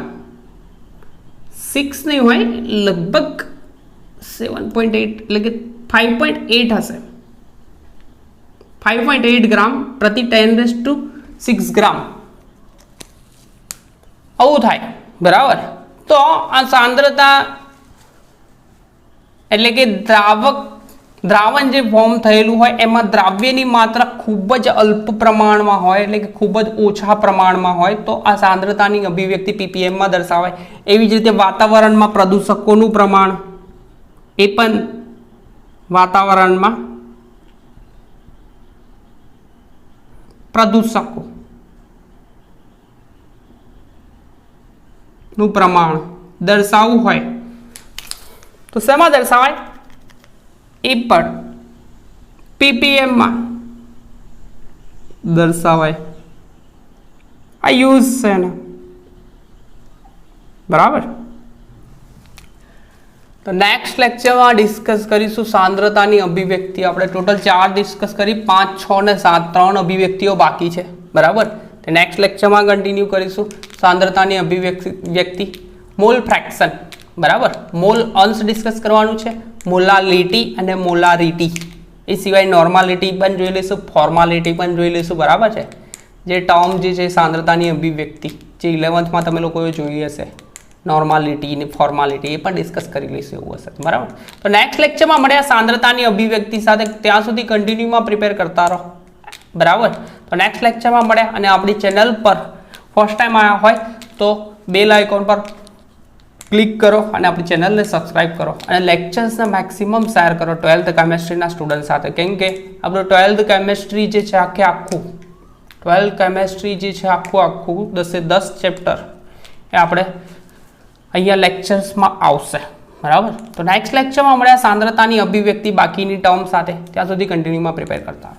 6 નહીં હોય, લગભગ 7.8, એટલે કે 5.8 હશે. 5.8 ગ્રામ પ્રતિ 10⁻6 6 ગ્રામ આવું થાય, બરાબર. તો આ સાંદ્રતા એટલે કે દ્રાવણ જે ફોર્મ થયેલું હોય એમાં દ્રાવ્યની માત્રા ખૂબ જ અલ્પ પ્રમાણમાં હોય, એટલે કે ખૂબ જ ઓછા પ્રમાણમાં હોય તો આ સાંદ્રતાની અભિવ્યક્તિ ppm માં દર્શાવાય. એવી જ રીતે વાતાવરણમાં પ્રદૂષકોનું પ્રમાણ એ પણ વાતાવરણમાં પ્રદૂષકો નું પ્રમાણ દર્શાવવું હોય તો શેમાં દર્શાવાય? એ પણ ppm માં દર્શાવાય. આ યુઝ છે ને, બરાબર. તો નેક્સ્ટ લેક્ચરમાં ડિસ્કસ કરીશું સાંદ્રતાની અભિવ્યક્તિ. આપણે ટોટલ 4 ડિસ્કસ કરી, 5, 6 ને 7 3 અભિવ્યક્તિઓ બાકી છે, બરાબર. તો નેક્સ્ટ લેક્ચરમાં કન્ટિન્યુ કરીશું સાંદ્રતાની અભિવ્યક્તિ. મોલ ફ્રેક્શન, બરાબર. મોલ અંશ ડિસ્કસ કરવાનું છે, મોલાલિટી અને મોલારિટી. એ સિવાય નોર્માલિટી પણ જોઈ લઈશું, ફોર્માલિટી પણ જોઈ લઈશું, બરાબર છે. જે ટર્મ જે છે સાંદ્રતાની અભિવ્યક્તિ જે 11th માં તમે લોકોએ જોઈ હશે, નોર્માલિટી ને ફોર્માલિટી, એ પણ ડિસ્કસ કરી લઈશું એવું હશે, બરાબર. તો નેક્સ્ટ લેક્ચરમાં મળ્યા સાંદ્રતાની અભિવ્યક્તિ સાથે. ત્યાં સુધી કન્ટિન્યુમાં પ્રિપેર કરતા રહો, બરાબર. તો નેક્સ્ટ લેક્ચરમાં મળ્યા. અને આપણી ચેનલ પર ફર્સ્ટ ટાઈમ આવ્યા હોય તો બેલ આઇકોન પર ક્લિક કરો અને આપણી ચેનલને સબસ્ક્રાઇબ કરો અને લેક્ચર્સને મેક્સિમમ શેર કરો 12th કેમેસ્ટ્રીના સ્ટુડન્ટ સાથે. કેમ કે આપણું 12th કેમેસ્ટ્રી જે છે આખું 12th કેમેસ્ટ્રી જે છે આખું 10 ચેપ્ટર એ આપણે અહીંયા લેક્ચર્સમાં આવશે, બરાબર. તો નેક્સ્ટ લેક્ચરમાં મળ્યા સાંદ્રતાની અભિવ્યક્તિ બાકીની ટર્મ સાથે. ત્યાં સુધી કન્ટિન્યુમાં પ્રિપેર કરતા